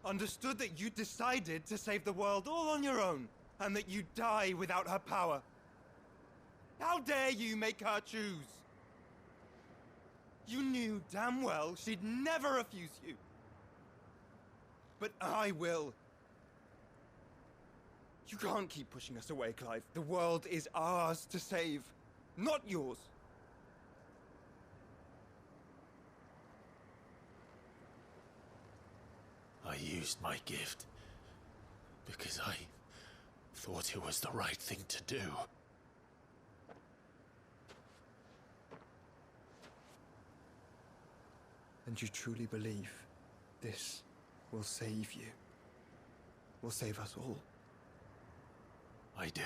Understood that you decided to save the world all on your own, and that you'd die without her power. How dare you make her choose? You knew damn well she'd never refuse you. But I will. You can't keep pushing us away, Clive. The world is ours to save, not yours. I used my gift because I thought it was the right thing to do. And you truly believe this will save you? Will save us all? I do.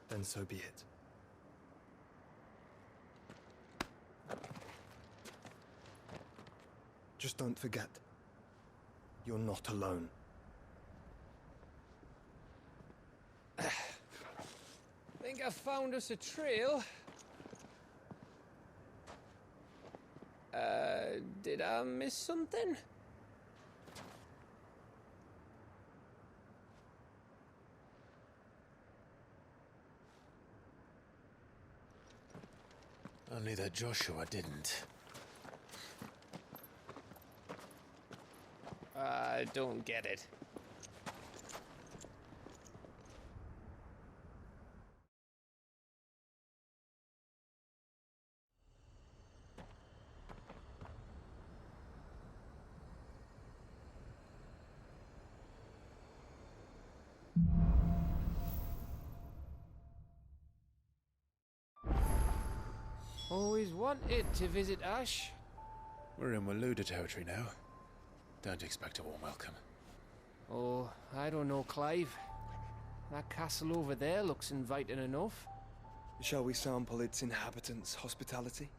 Then so be it. Just don't forget, you're not alone. Think I found us a trail. Did I miss something? Only that Joshua didn't. I don't get it. Always wanted to visit Ash. We're in Waluda territory now. Don't expect a warm welcome. Oh, I don't know, Clive. That castle over there looks inviting enough. Shall we sample its inhabitants' hospitality?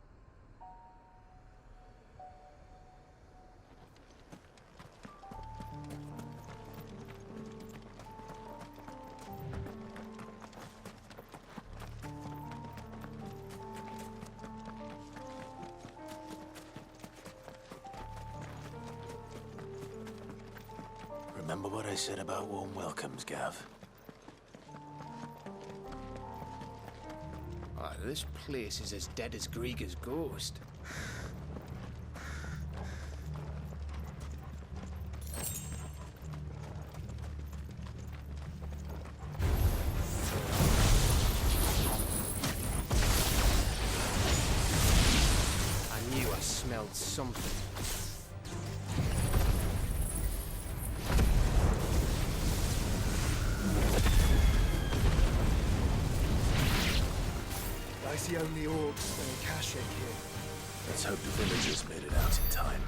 Remember what I said about warm welcomes, Gav? This place is as dead as Grieger's ghost. I knew I smelled something. I see only orcs and a Kashik here. Let's hope the villagers made it out in time.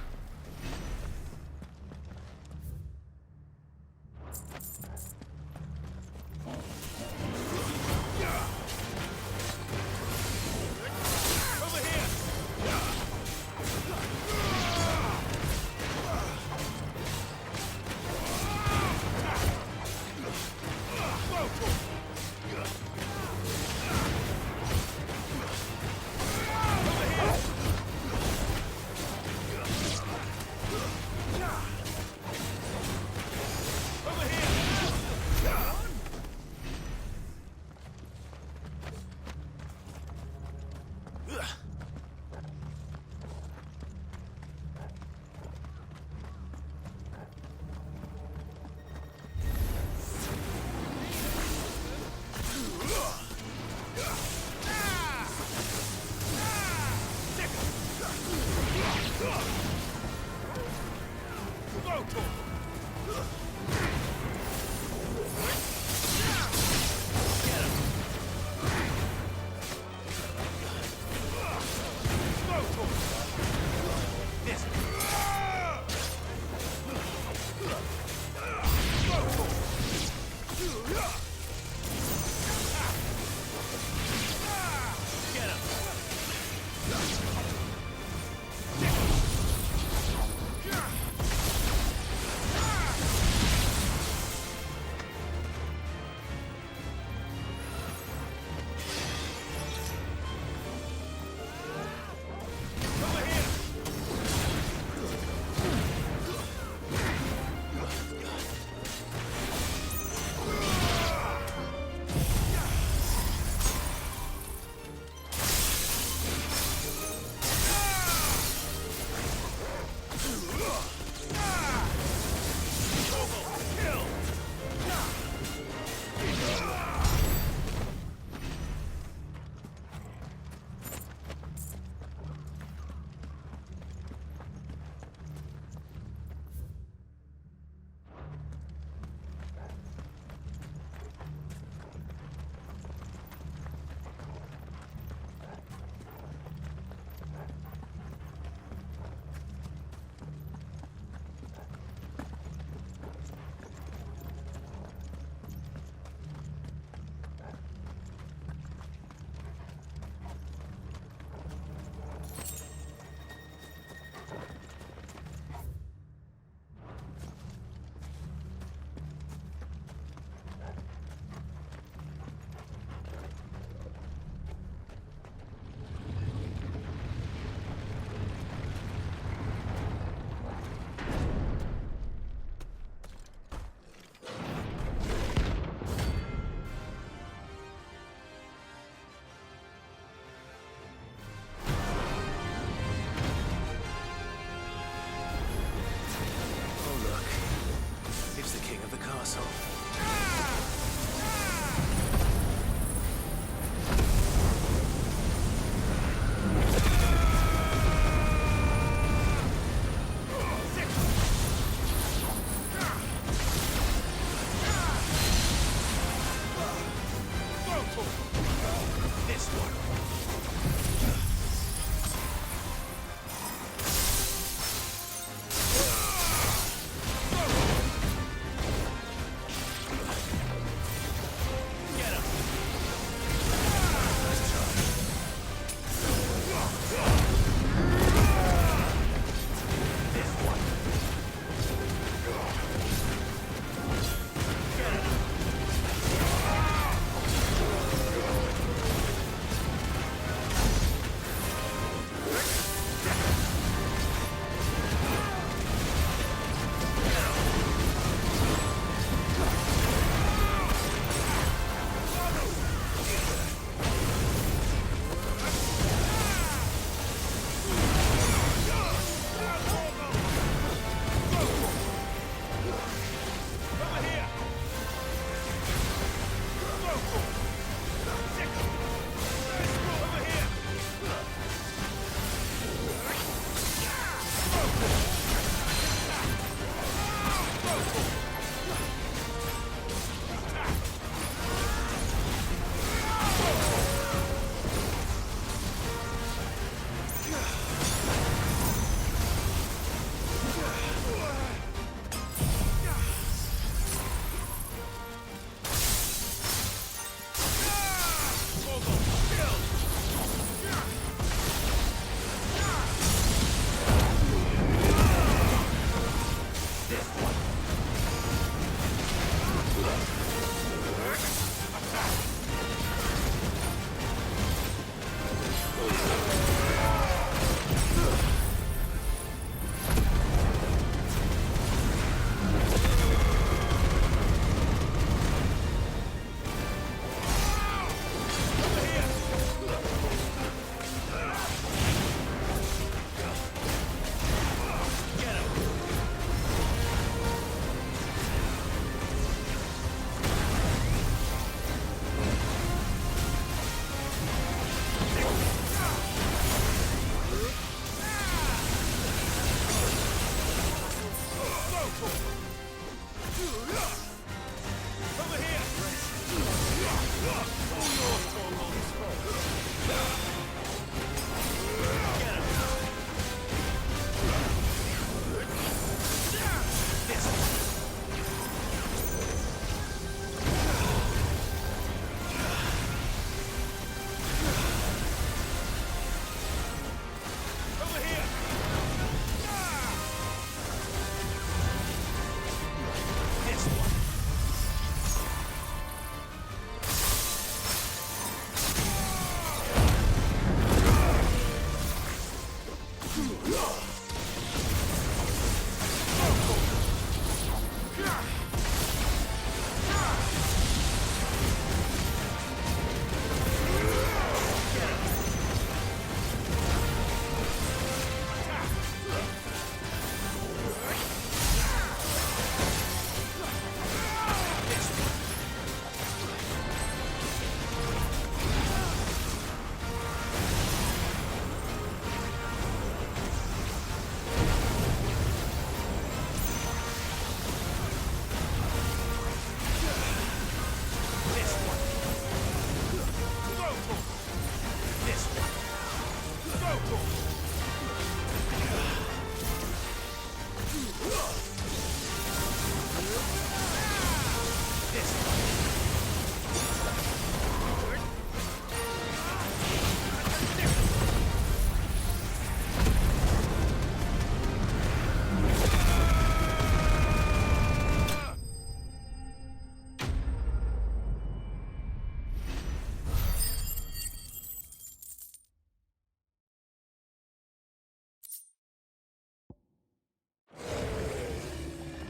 This one.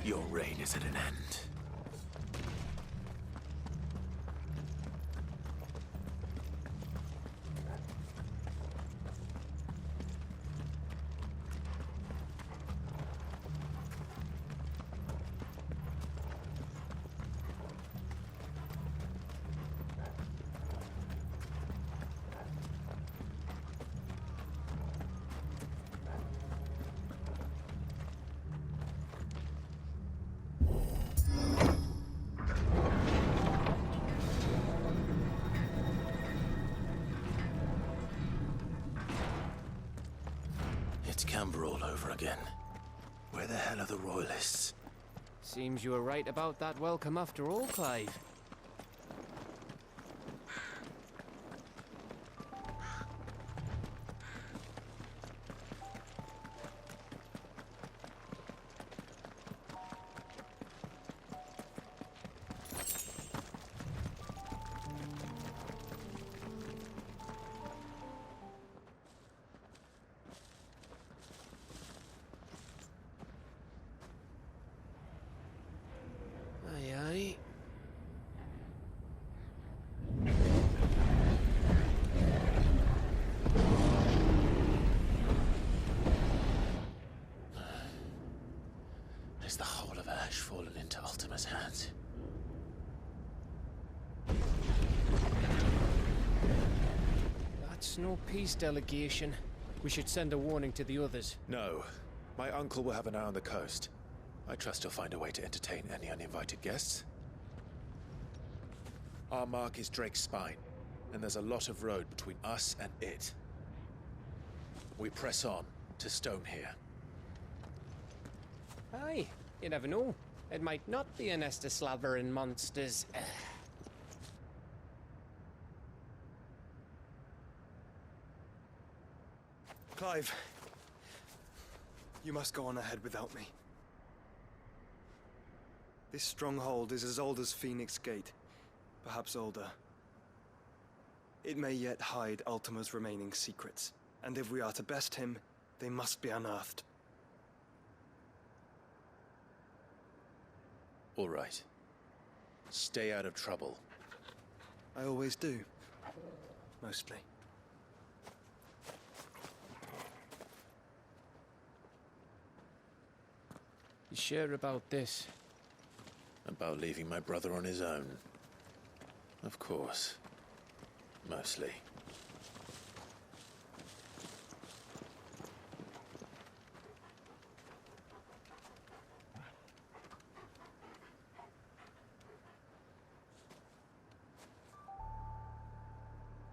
Your reign is at an end. Camber all over again. Where the hell are the royalists? Seems you were right about that welcome after all, Clive. Is the whole of Ash fallen into Ultima's hands? That's no peace delegation. We should send a warning to the others. No. My uncle will have an eye on the coast. I trust he'll find a way to entertain any uninvited guests. Our mark is Drake's Spine, and there's a lot of road between us and it. We press on to Stonehere. Aye, you never know. It might not be a nest of slavering monsters. Clive, you must go on ahead without me. This stronghold is as old as Phoenix Gate, perhaps older. It may yet hide Ultima's remaining secrets, and if we are to best him, they must be unearthed. All right. Stay out of trouble. I always do. Mostly. You sure about this? About leaving my brother on his own? Of course. Mostly.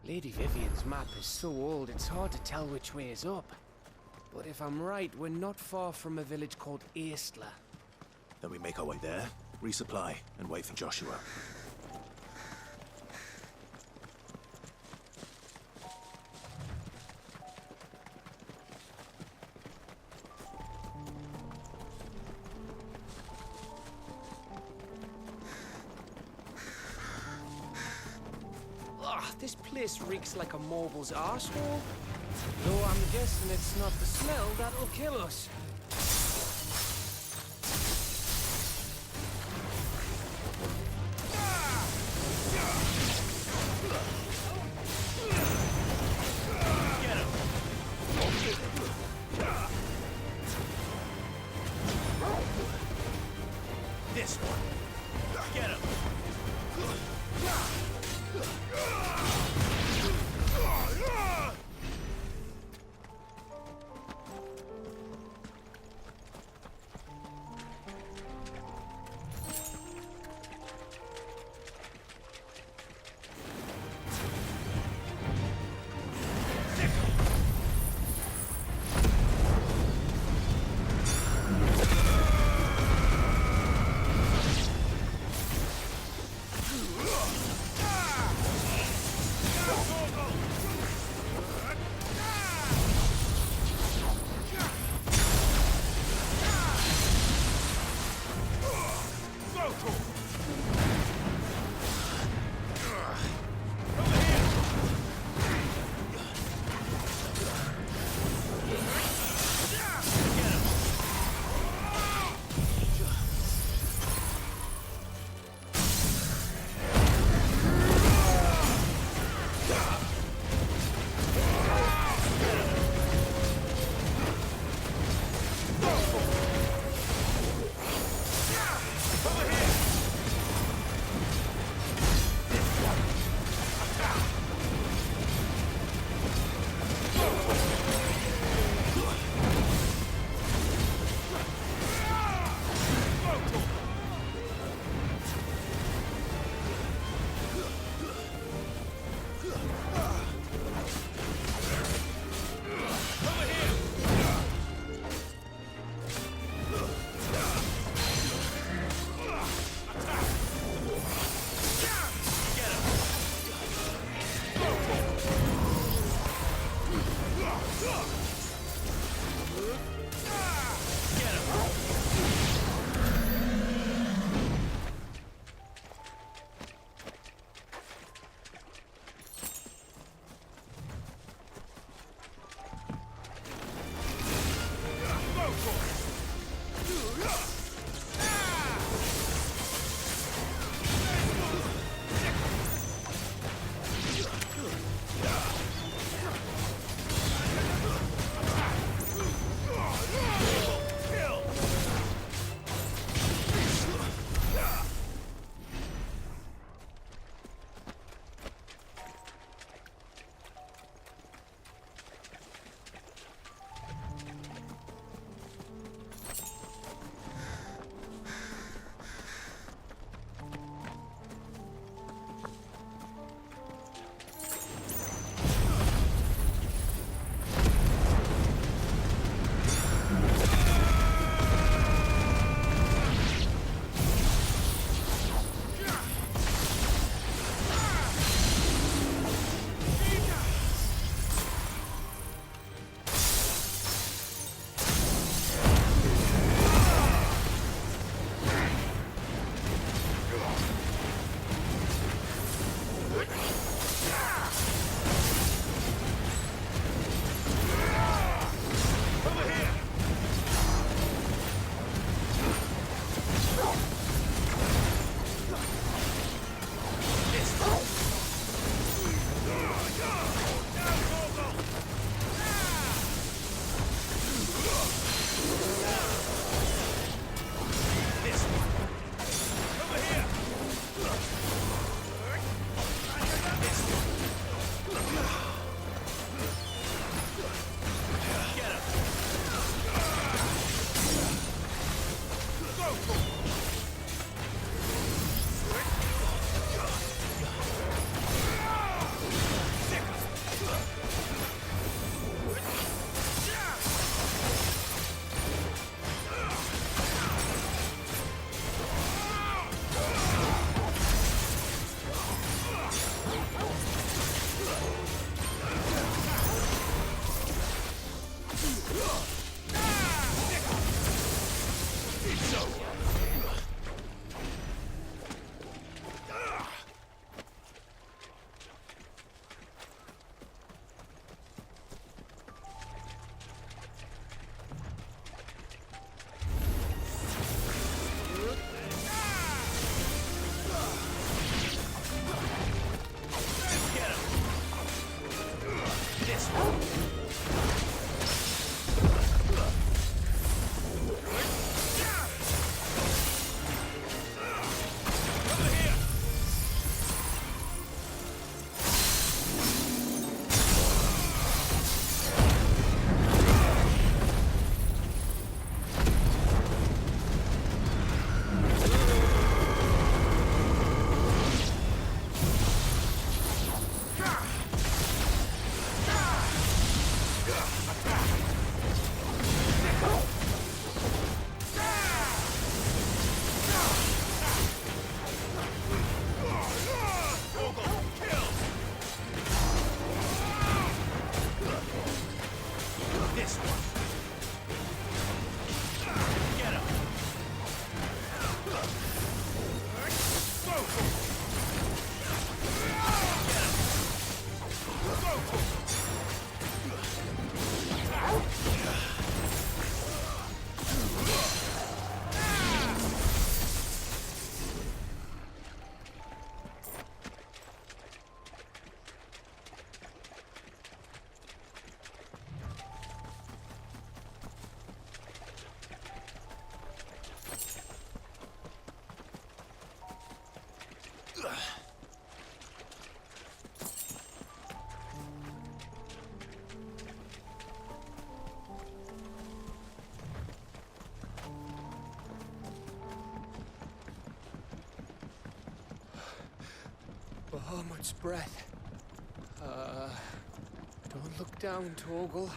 Lady Vivian's map is so old it's hard to tell which way is up. But if I'm right, we're not far from a village called Aistla. Then we make our way there, resupply, and wait for Joshua. This place reeks like a mobile's arsehole. Though I'm guessing it's not the smell that'll kill us. This one. Get him. Bahamut's breath. Don't look down, Torgal.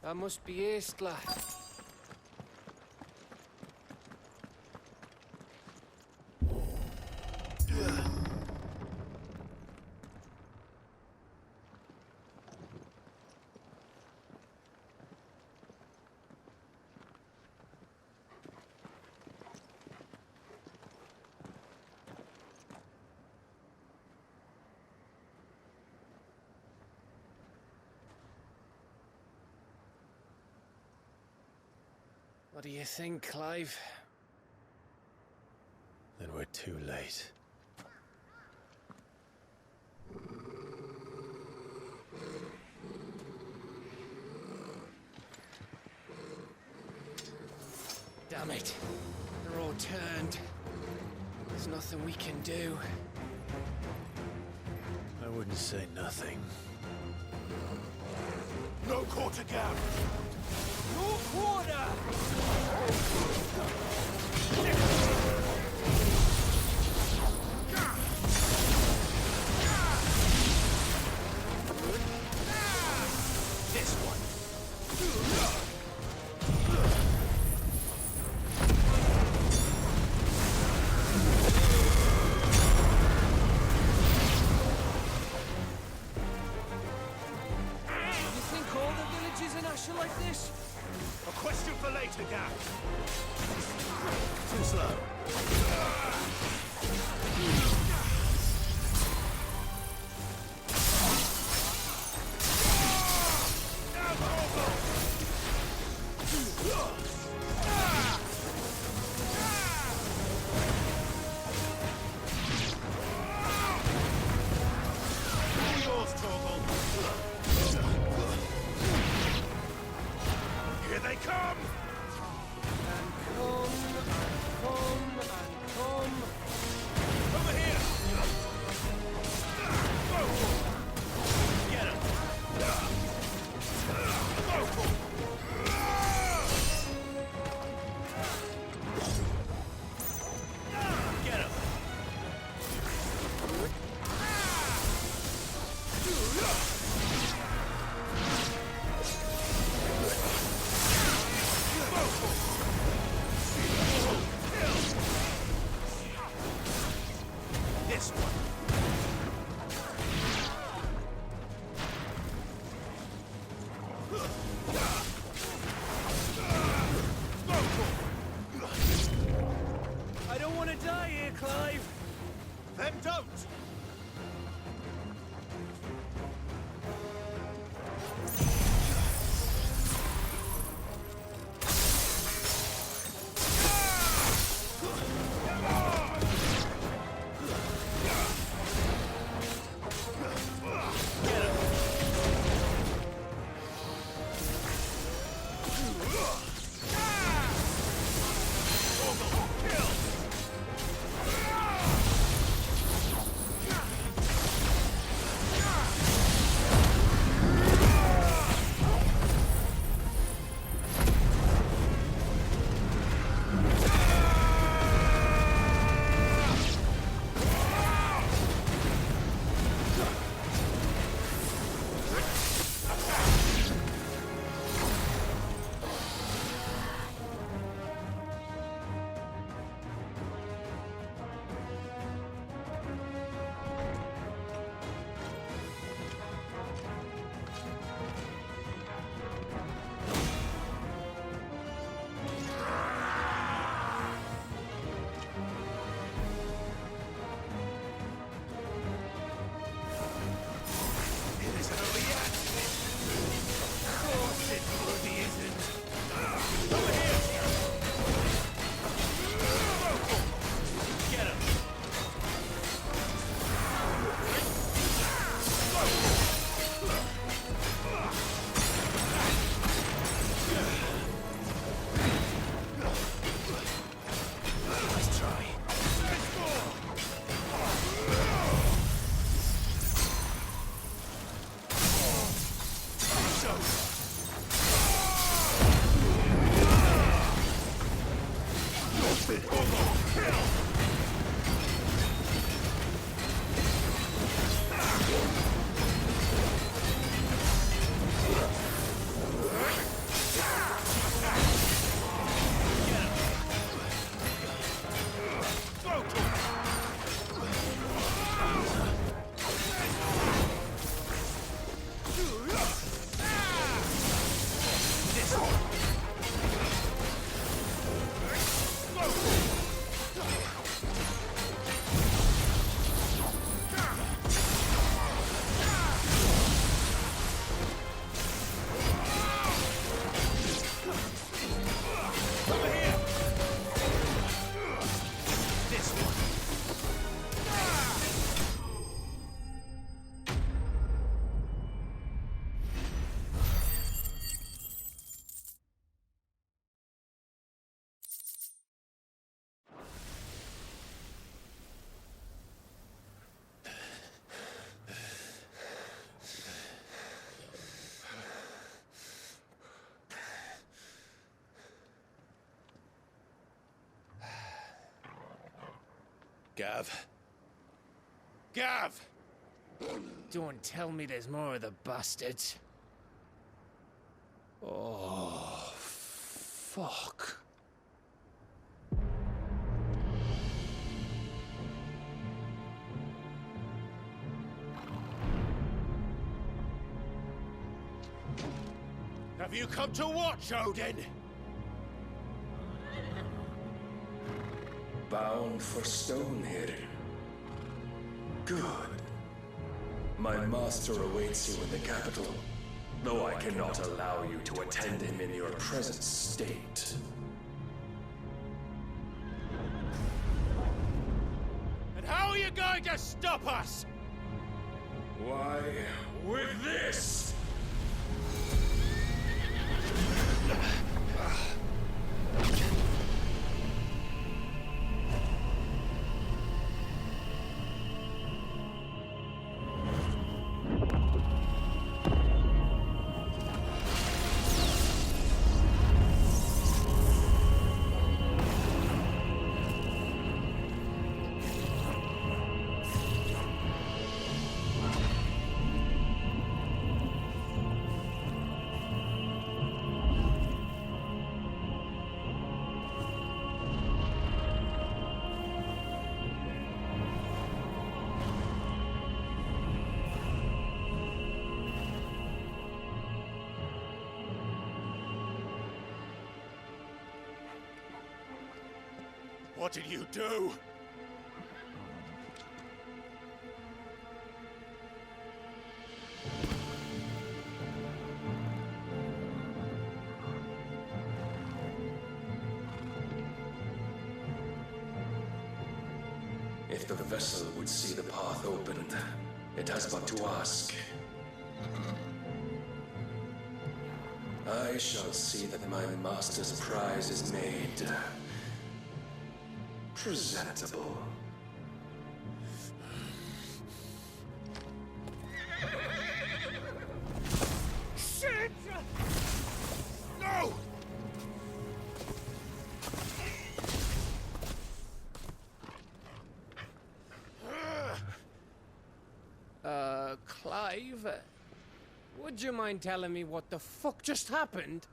That must be Aistla. What do you think, Clive? Then we're too late. Damn it. They're all turned. There's nothing we can do. I wouldn't say nothing. No quarter gap! No quarter! This one! You think all the villages in Asher like this? A question for later, Gap. Too slow. Yours, Torgal. Here they come! And come. Over here! Get him! Get him! This one. I don't want to die here, Clive. Then don't! Gav? Gav! Don't tell me there's more of the bastards. Oh, fuck. Have you come to watch, Odin? Bound for Stonehill. Good. My master awaits you in the capital, though I cannot allow you to attend him in your present state. And how are you going to stop us? Why, with this! What did you do? If the vessel would see the path opened, it has but to ask. I shall see that my master's prize is made presentable. Shit! No! Clive, would you mind telling me what the fuck just happened?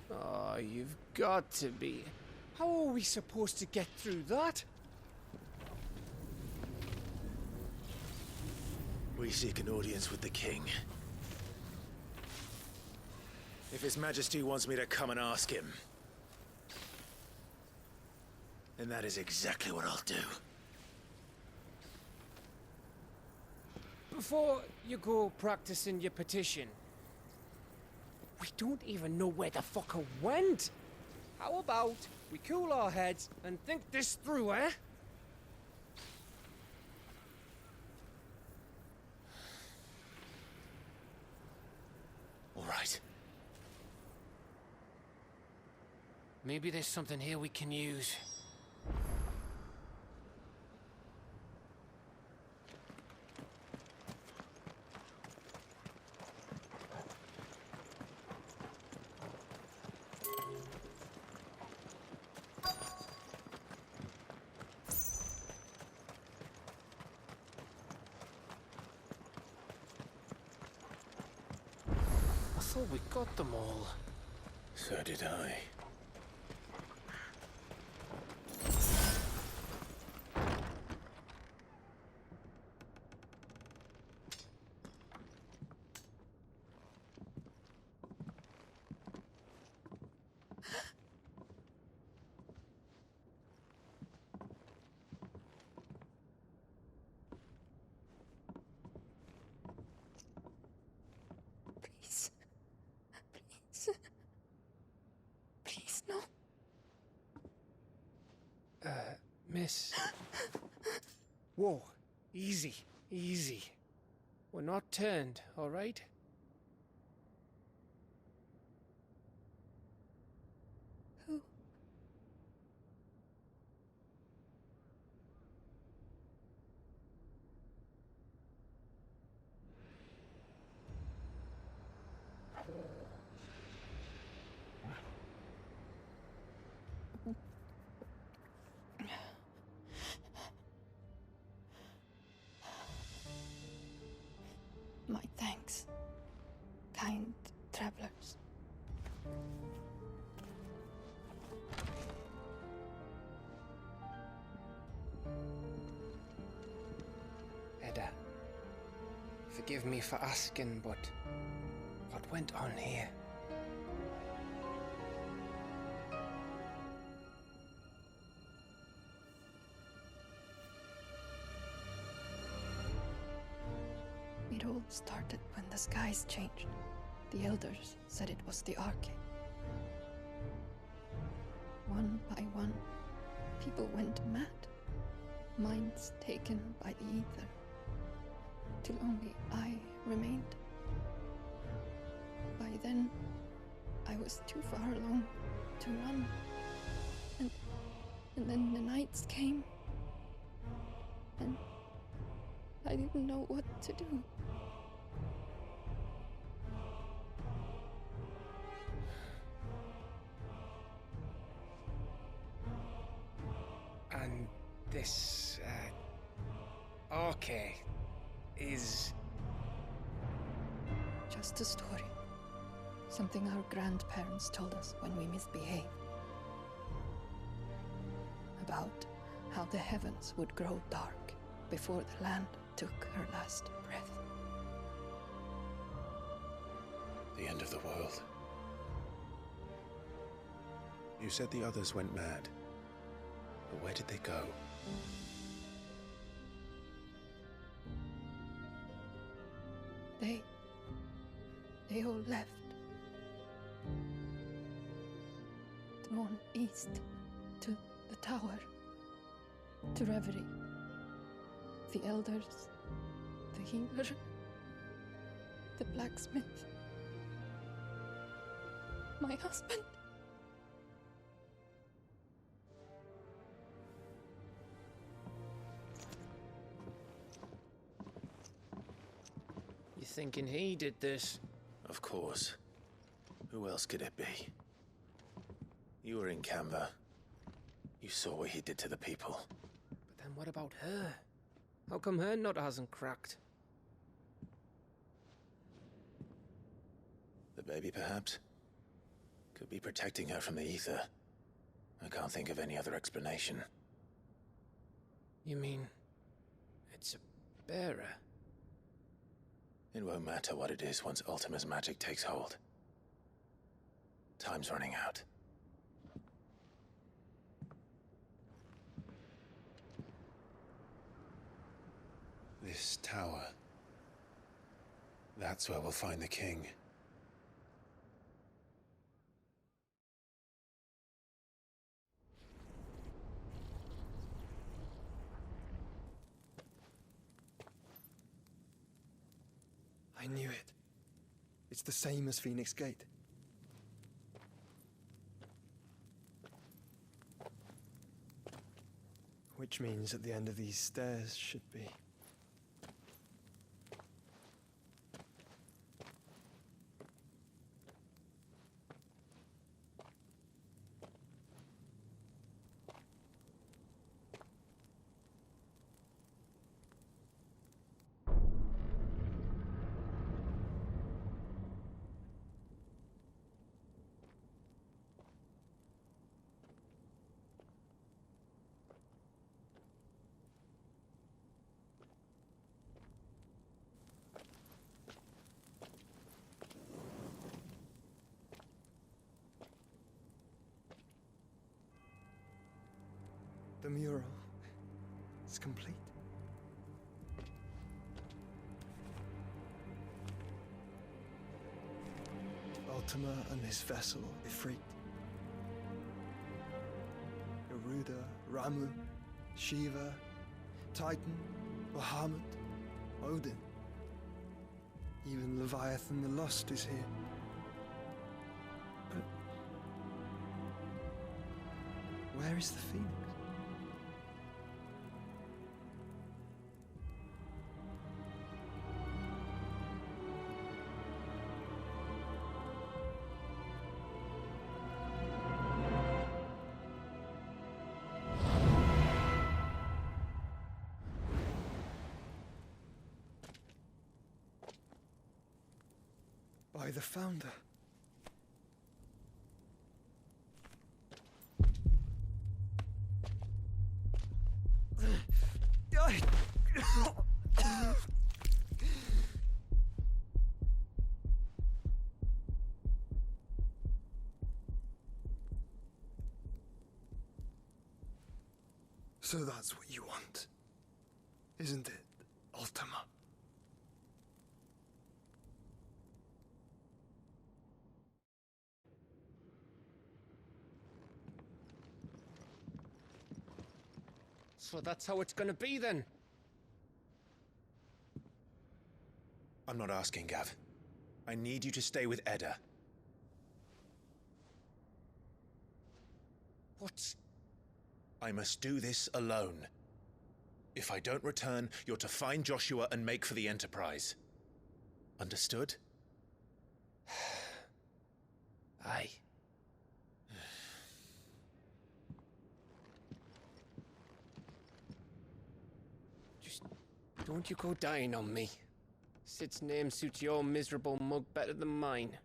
Oh, you've got to be. How are we supposed to get through that? We seek an audience with the king. If His Majesty wants me to come and ask him, then that is exactly what I'll do. Before you go practicing your petition, we don't even know where the fucker went. How about we cool our heads and think this through, eh? All right. Maybe there's something here we can use. I thought we got them all. So did I. Please. Please. Please, no. Miss. Whoa. Easy. Easy. We're not turned, all right? Who? Forgive me for asking, but what went on here? It all started when the skies changed. The elders said it was the arcade. One by one, people went mad, minds taken by the ether, till only I remained. By then, I was too far along to run, and then the nights came, and I didn't know what to do. And this, arcade is... Just a story. Something our grandparents told us when we misbehaved. About how the heavens would grow dark before the land took her last breath. The end of the world. You said the others went mad. But where did they go? They all left. Drawn east to the tower, to reverie. The elders, the healer, the blacksmith, my husband. You thinking he did this? Of course. Who else could it be? You were in Canva. You saw what he did to the people. But then what about her? How come her nut hasn't cracked? The baby, perhaps? Could be protecting her from the ether. I can't think of any other explanation. You mean... it's a bearer? It won't matter what it is once Ultima's magic takes hold. Time's running out. This tower. That's where we'll find the king. I knew it. It's the same as Phoenix Gate. Which means at the end of these stairs should be... The mural is complete. Ultima and his vessel, Ifrit. Garuda, Ramu, Shiva, Titan, Bahamut, Odin. Even Leviathan the Lost is here. But where is the Phoenix? By the Founder. So that's what you want, isn't it, Ultima? So that's how it's gonna be then? I'm not asking, Gav. I need you to stay with Edda. What? I must do this alone. If I don't return, you're to find Joshua and make for the Enterprise. Understood? Aye. Just don't you go dying on me. Sid's name suits your miserable mug better than mine.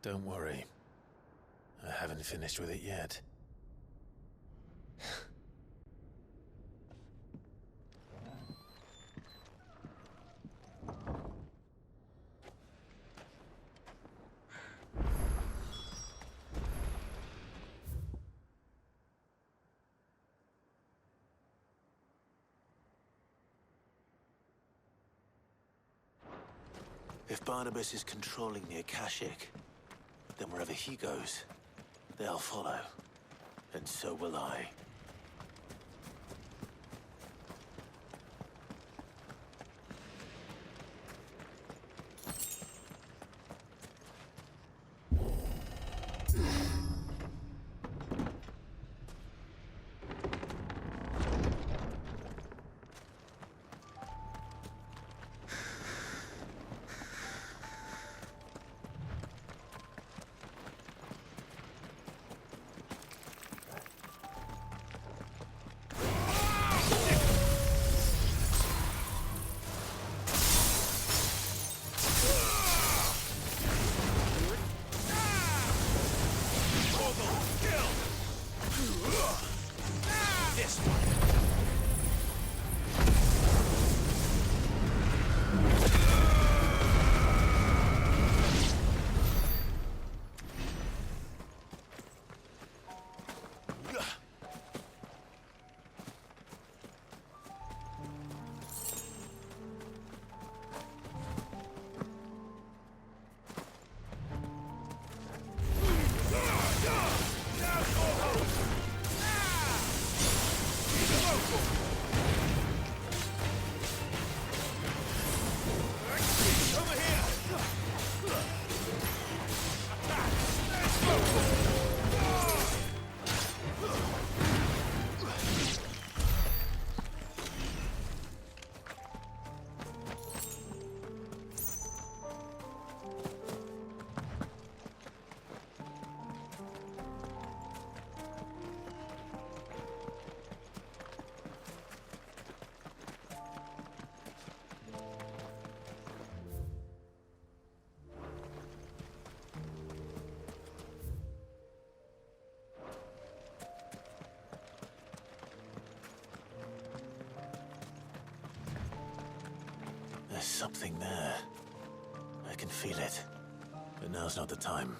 Don't worry. I haven't finished with it yet. If Barnabas is controlling the Akashic, then wherever he goes, they'll follow. And so will I. There's something there. I can feel it. But now's not the time.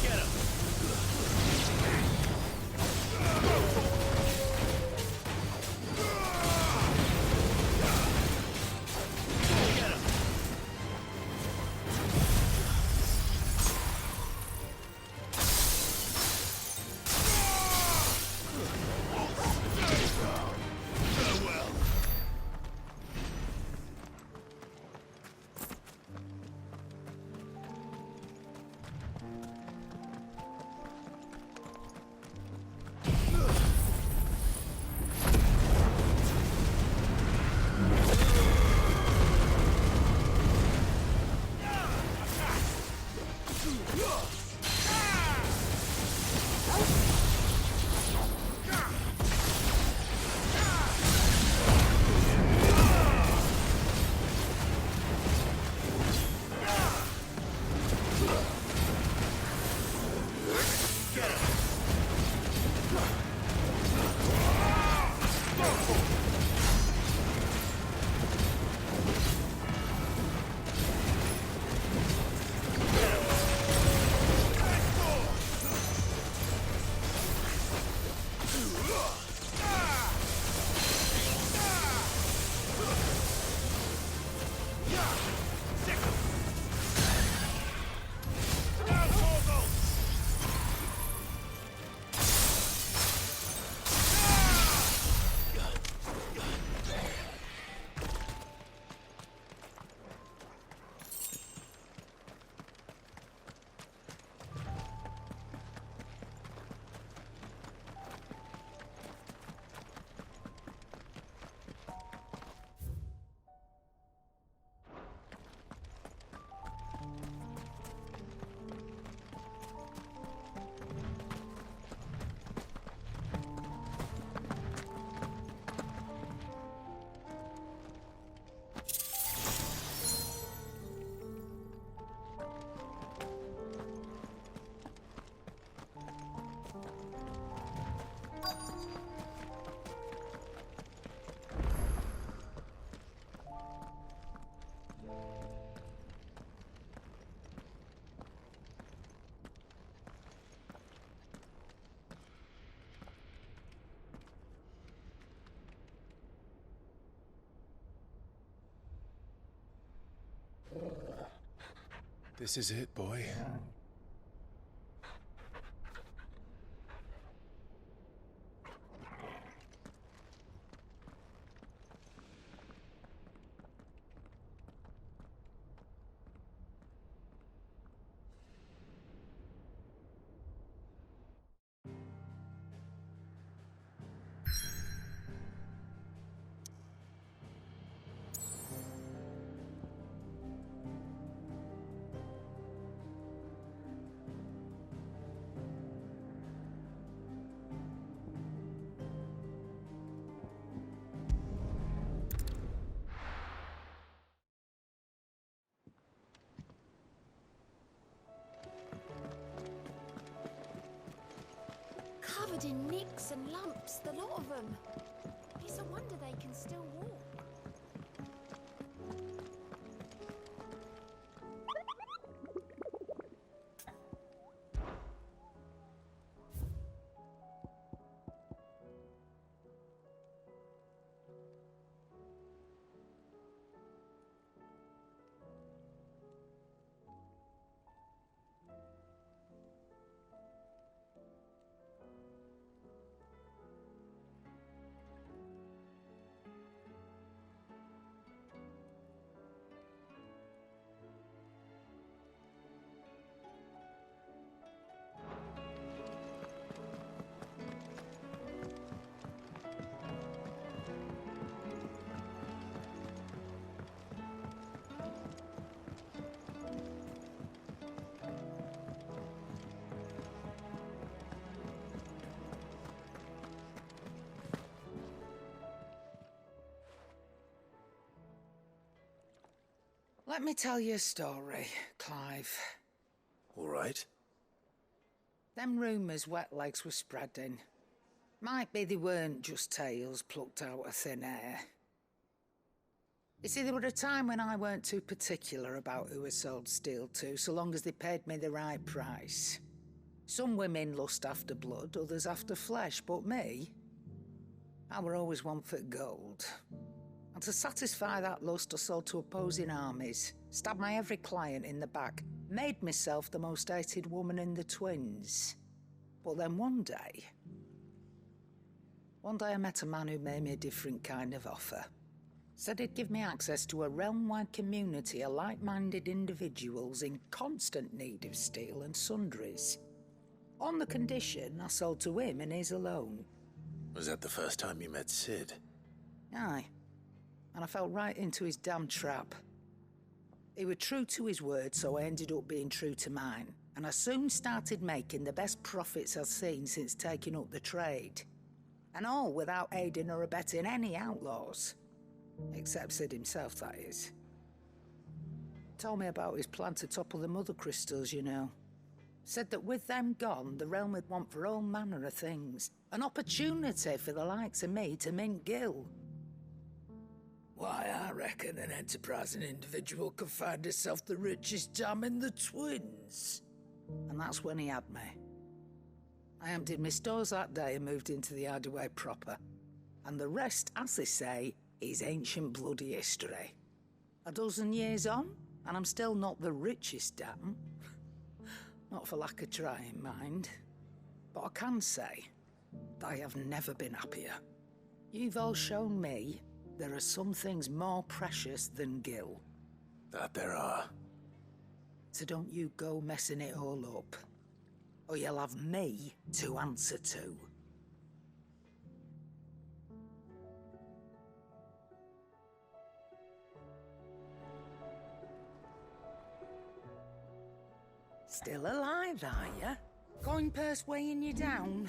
Get him! This is it, boy. Covered in nicks and lumps, the lot of them. It's a wonder they can still walk. Let me tell you a story, Clive. All right. Them rumours Wetlegs were spreading. Might be they weren't just tales plucked out of thin air. You see, there were a time when I weren't too particular about who I sold steel to, so long as they paid me the right price. Some women lust after blood, others after flesh, but me, I were always one for gold. And to satisfy that lust, I sold to opposing armies, stabbed my every client in the back, made myself the most hated woman in the twins. But then one day I met a man who made me a different kind of offer. Said he'd give me access to a realm-wide community of like-minded individuals in constant need of steel and sundries. On the condition I sold to him and his alone. Was that the first time you met Sid? Aye. And I fell right into his damn trap. He was true to his word, so I ended up being true to mine. And I soon started making the best profits I've seen since taking up the trade. And all without aiding or abetting any outlaws. Except Sid himself, that is. Told me about his plan to topple the mother crystals, you know. Said that with them gone, the realm would want for all manner of things. An opportunity for the likes of me to mint gil. Why, I reckon an enterprising individual could find himself the richest dam in the twins. And that's when he had me. I emptied my stores that day and moved into the hideaway proper. And the rest, as they say, is ancient bloody history. A dozen years on, and I'm still not the richest dam. Not for lack of trying, mind. But I can say, I have never been happier. You've all shown me there are some things more precious than gil. That there are. So don't you go messing it all up, or you'll have me to answer to. Still alive, are you? Coin purse weighing you down?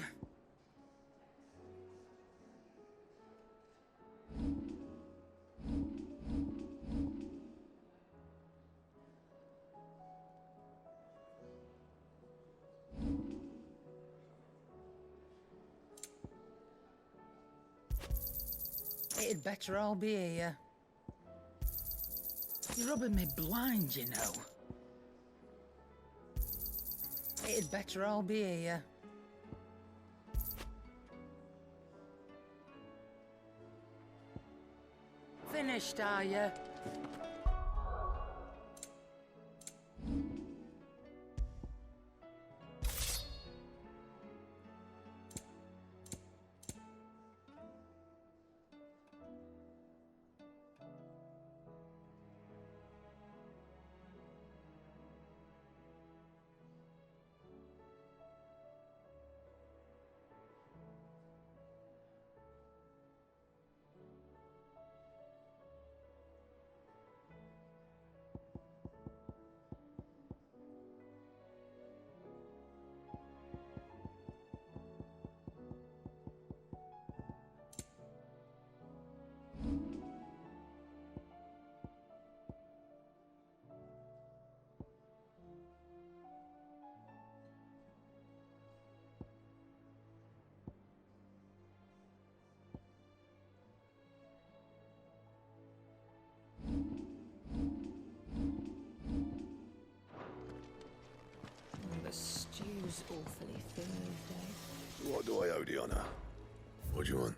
It'd better all be here. You're rubbing me blind, you know. It'd better all be here. Finished, are you? The stew's awfully thin these days. What do I owe the honor? What do you want?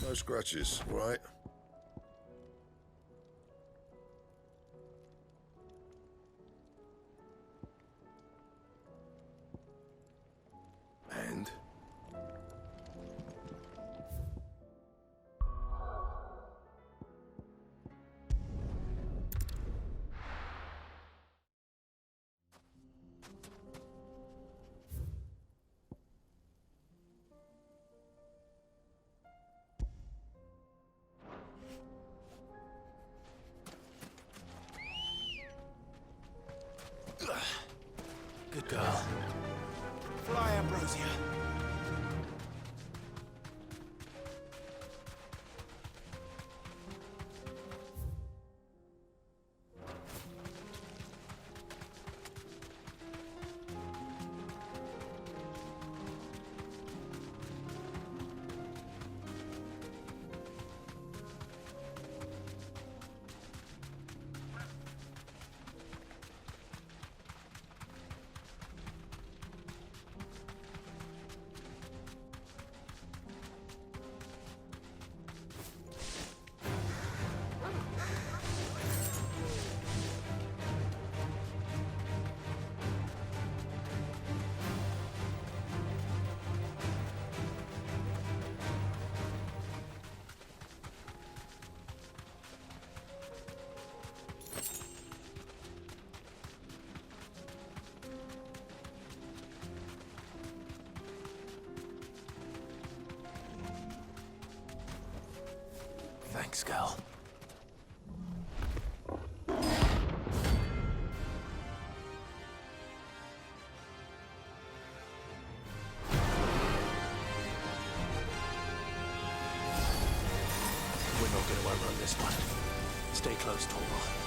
No scratches, right? And? Good girl. Fly, Ambrosia. Thanks, Gal. We're not going to outrun this one. Stay close, Torval.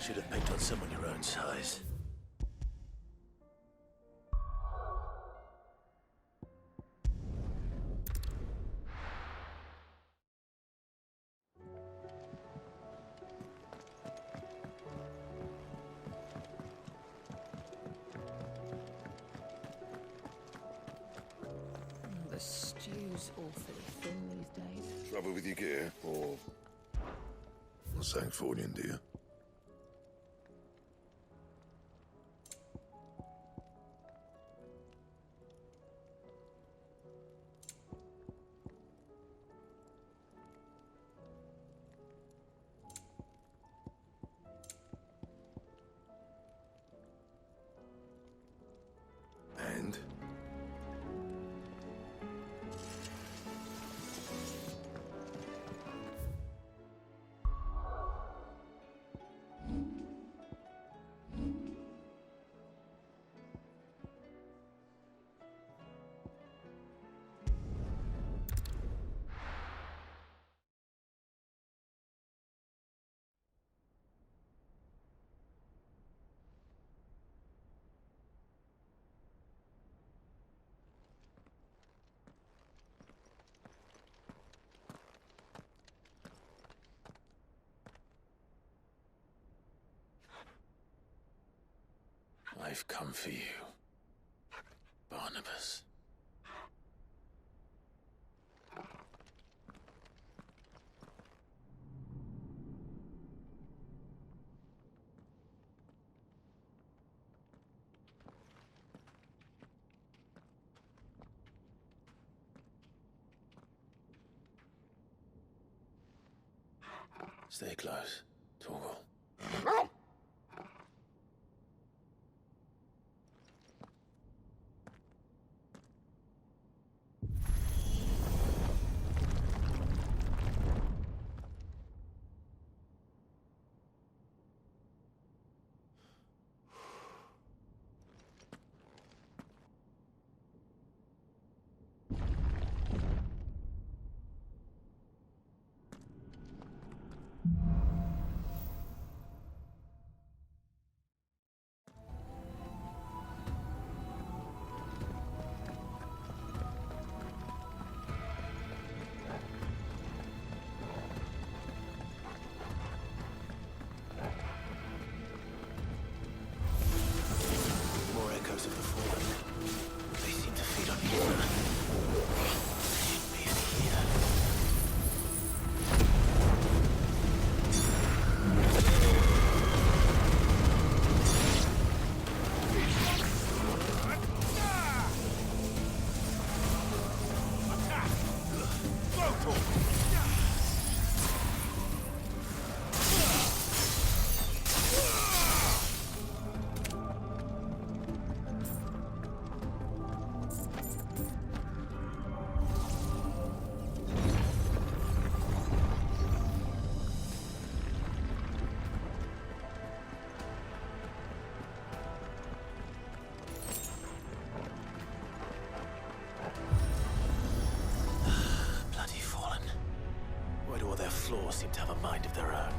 Should have picked on someone your own size. The stew's awfully thin these days. Trouble with your gear, or something falling, dear? I've come for you, Barnabas. Stay close, Torgal. Of the fallen. They seem to feed on ether. There should be any here. Floors seem to have a mind of their own.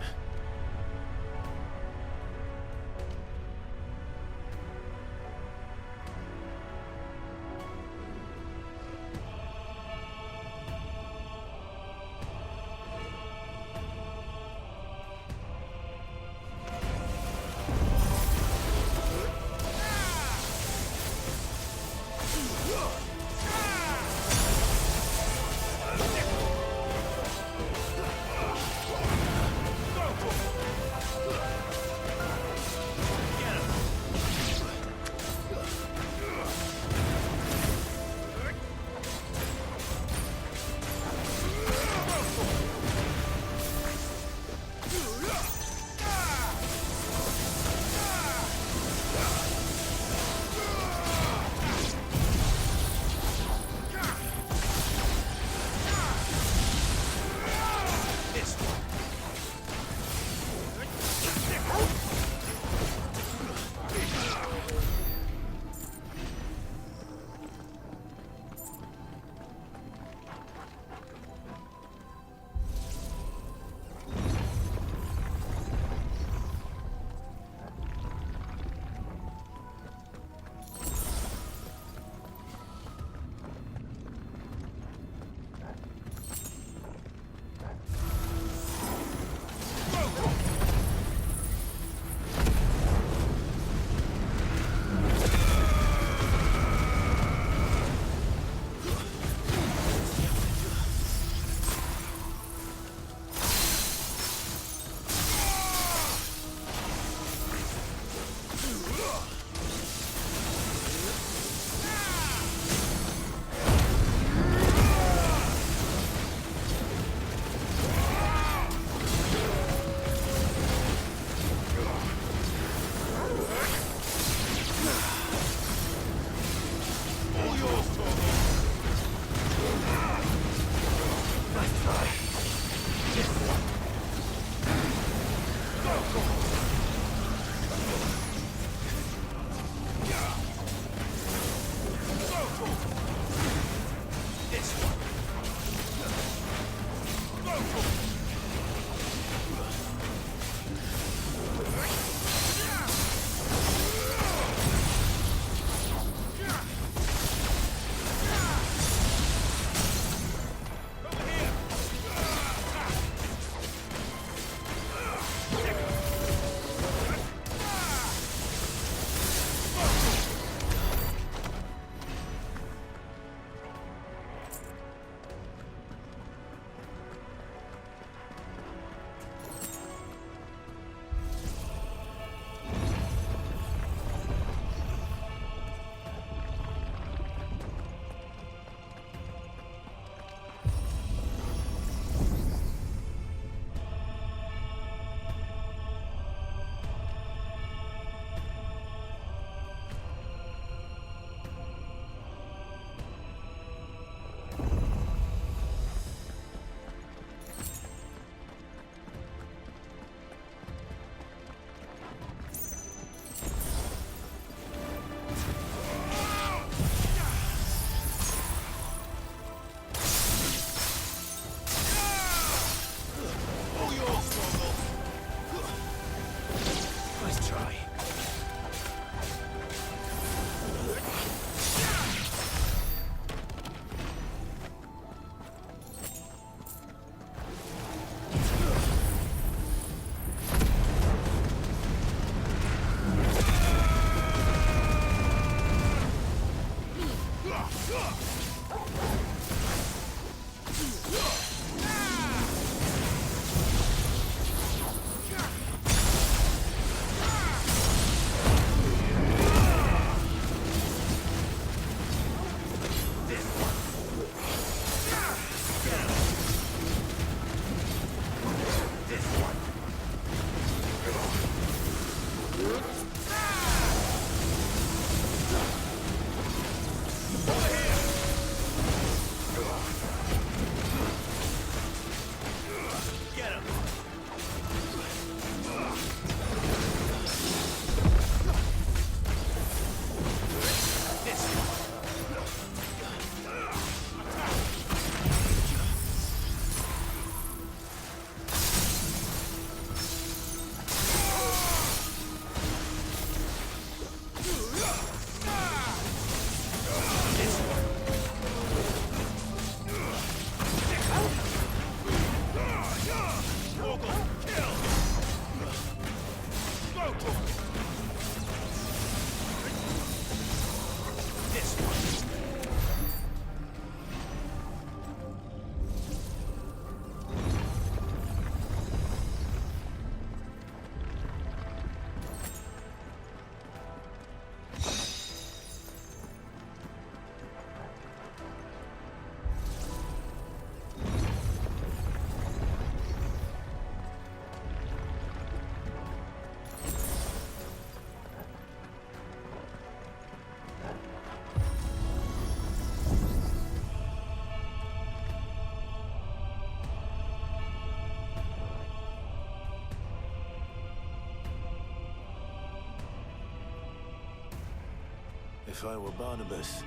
If I were Barnabas,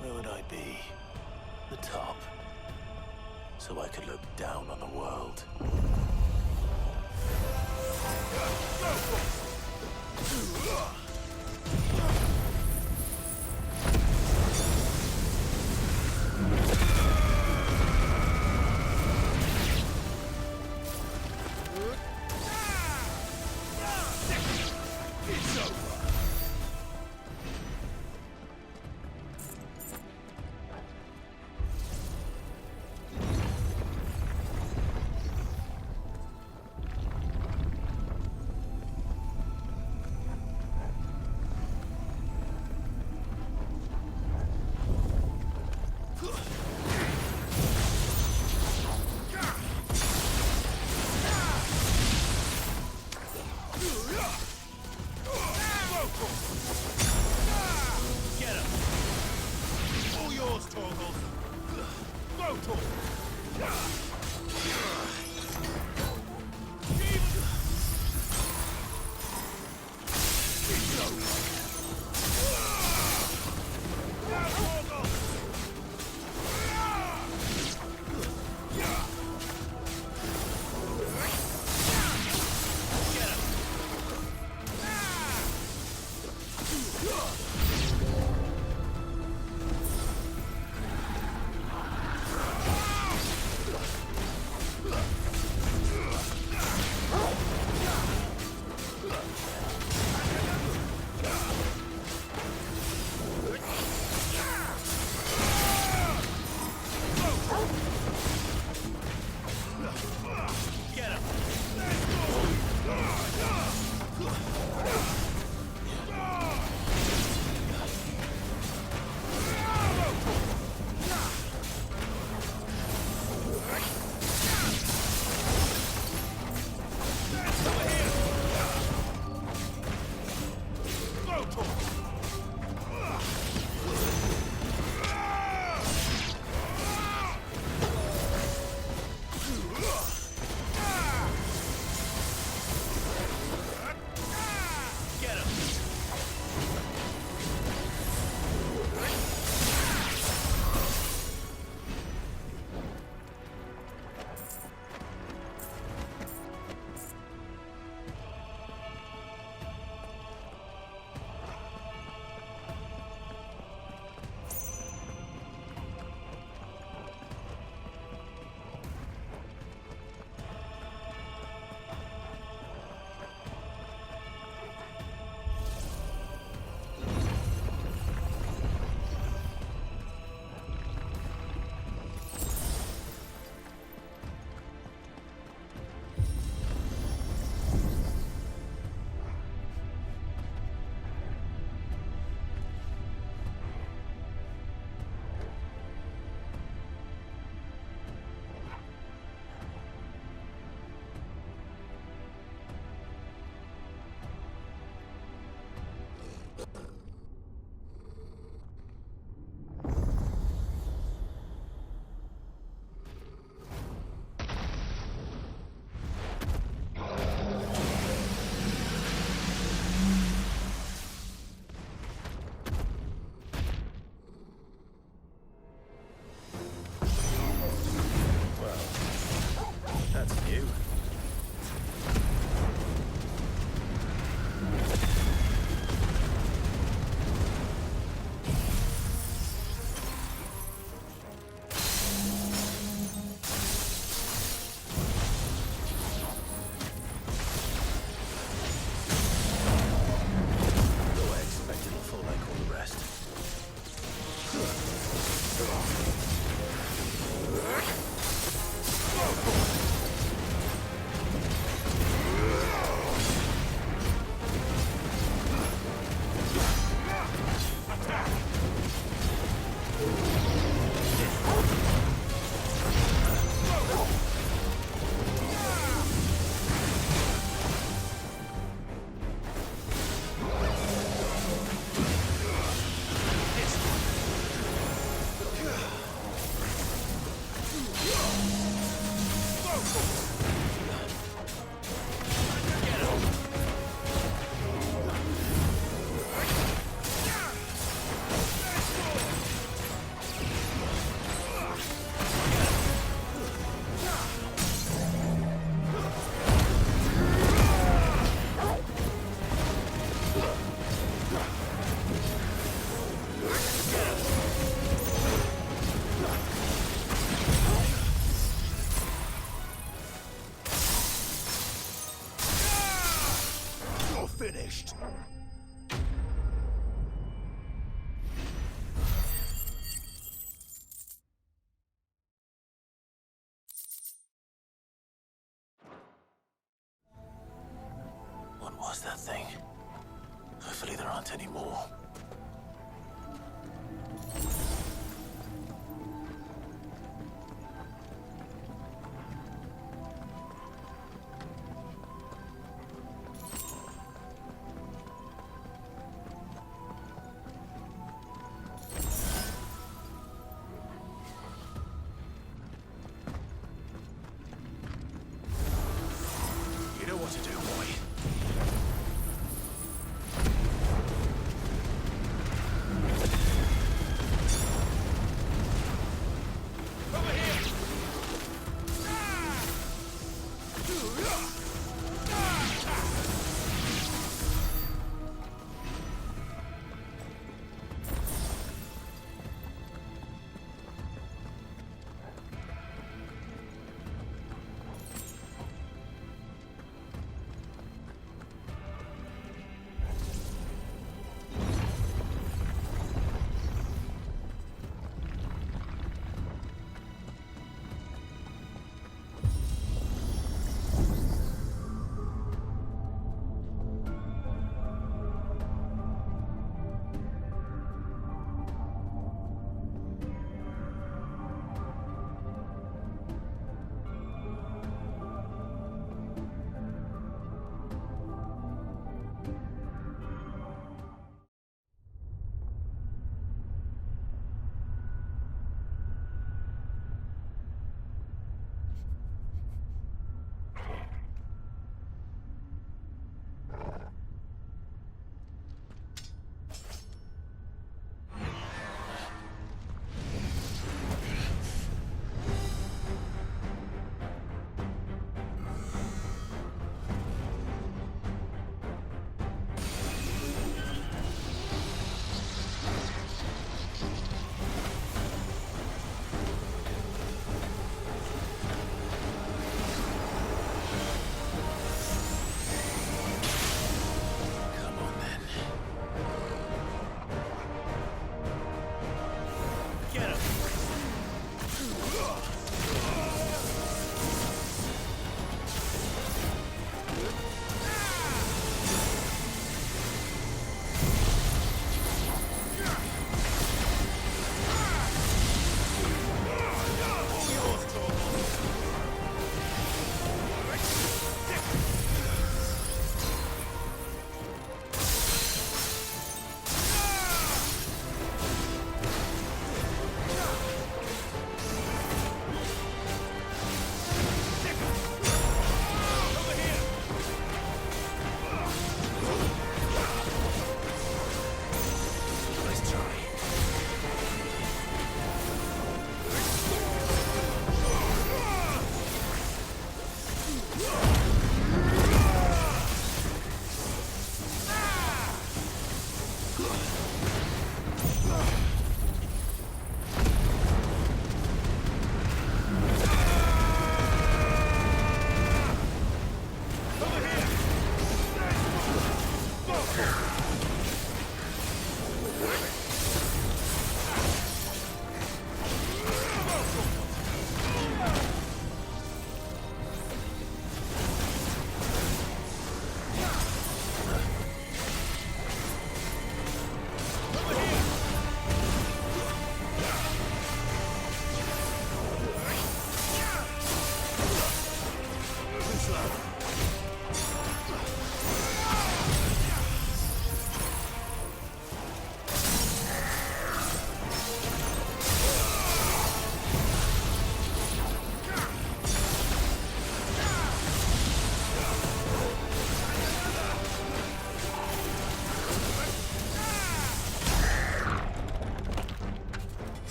where would I be? The top. So I could look down on the world. It's over. Finished. What was that thing? Hopefully there aren't any more. You know what to do, boy.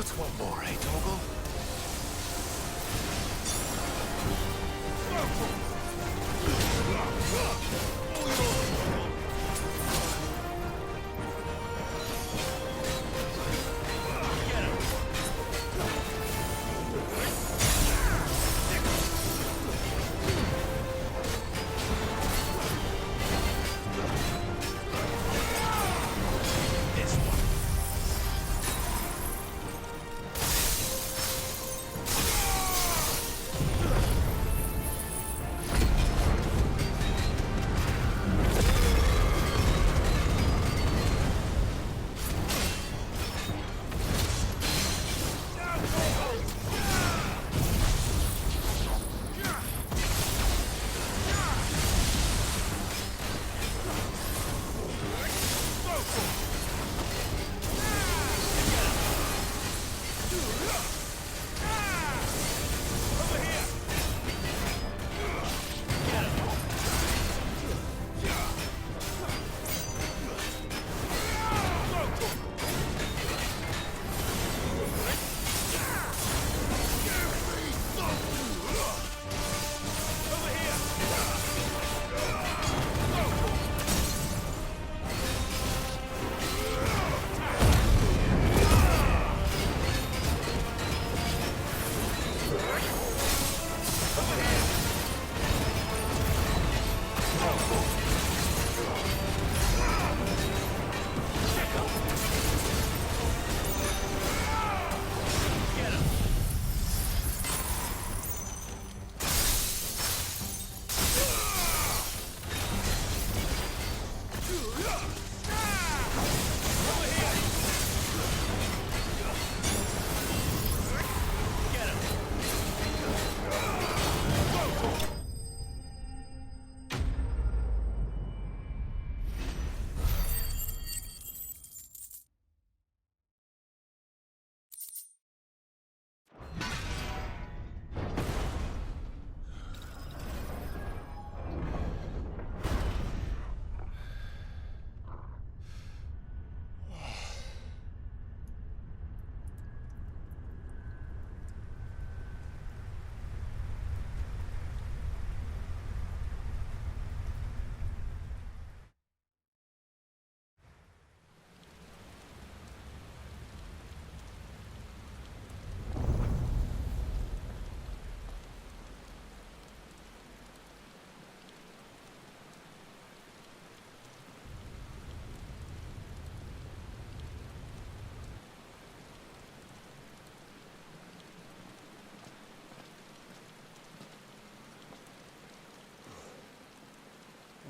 What's one more, eh, Toggle?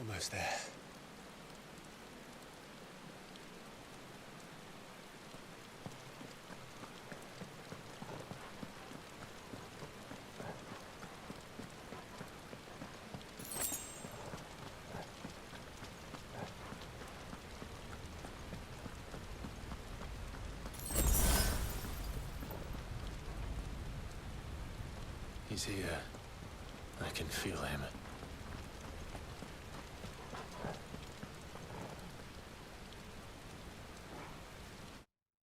Almost there. He's here. I can feel him.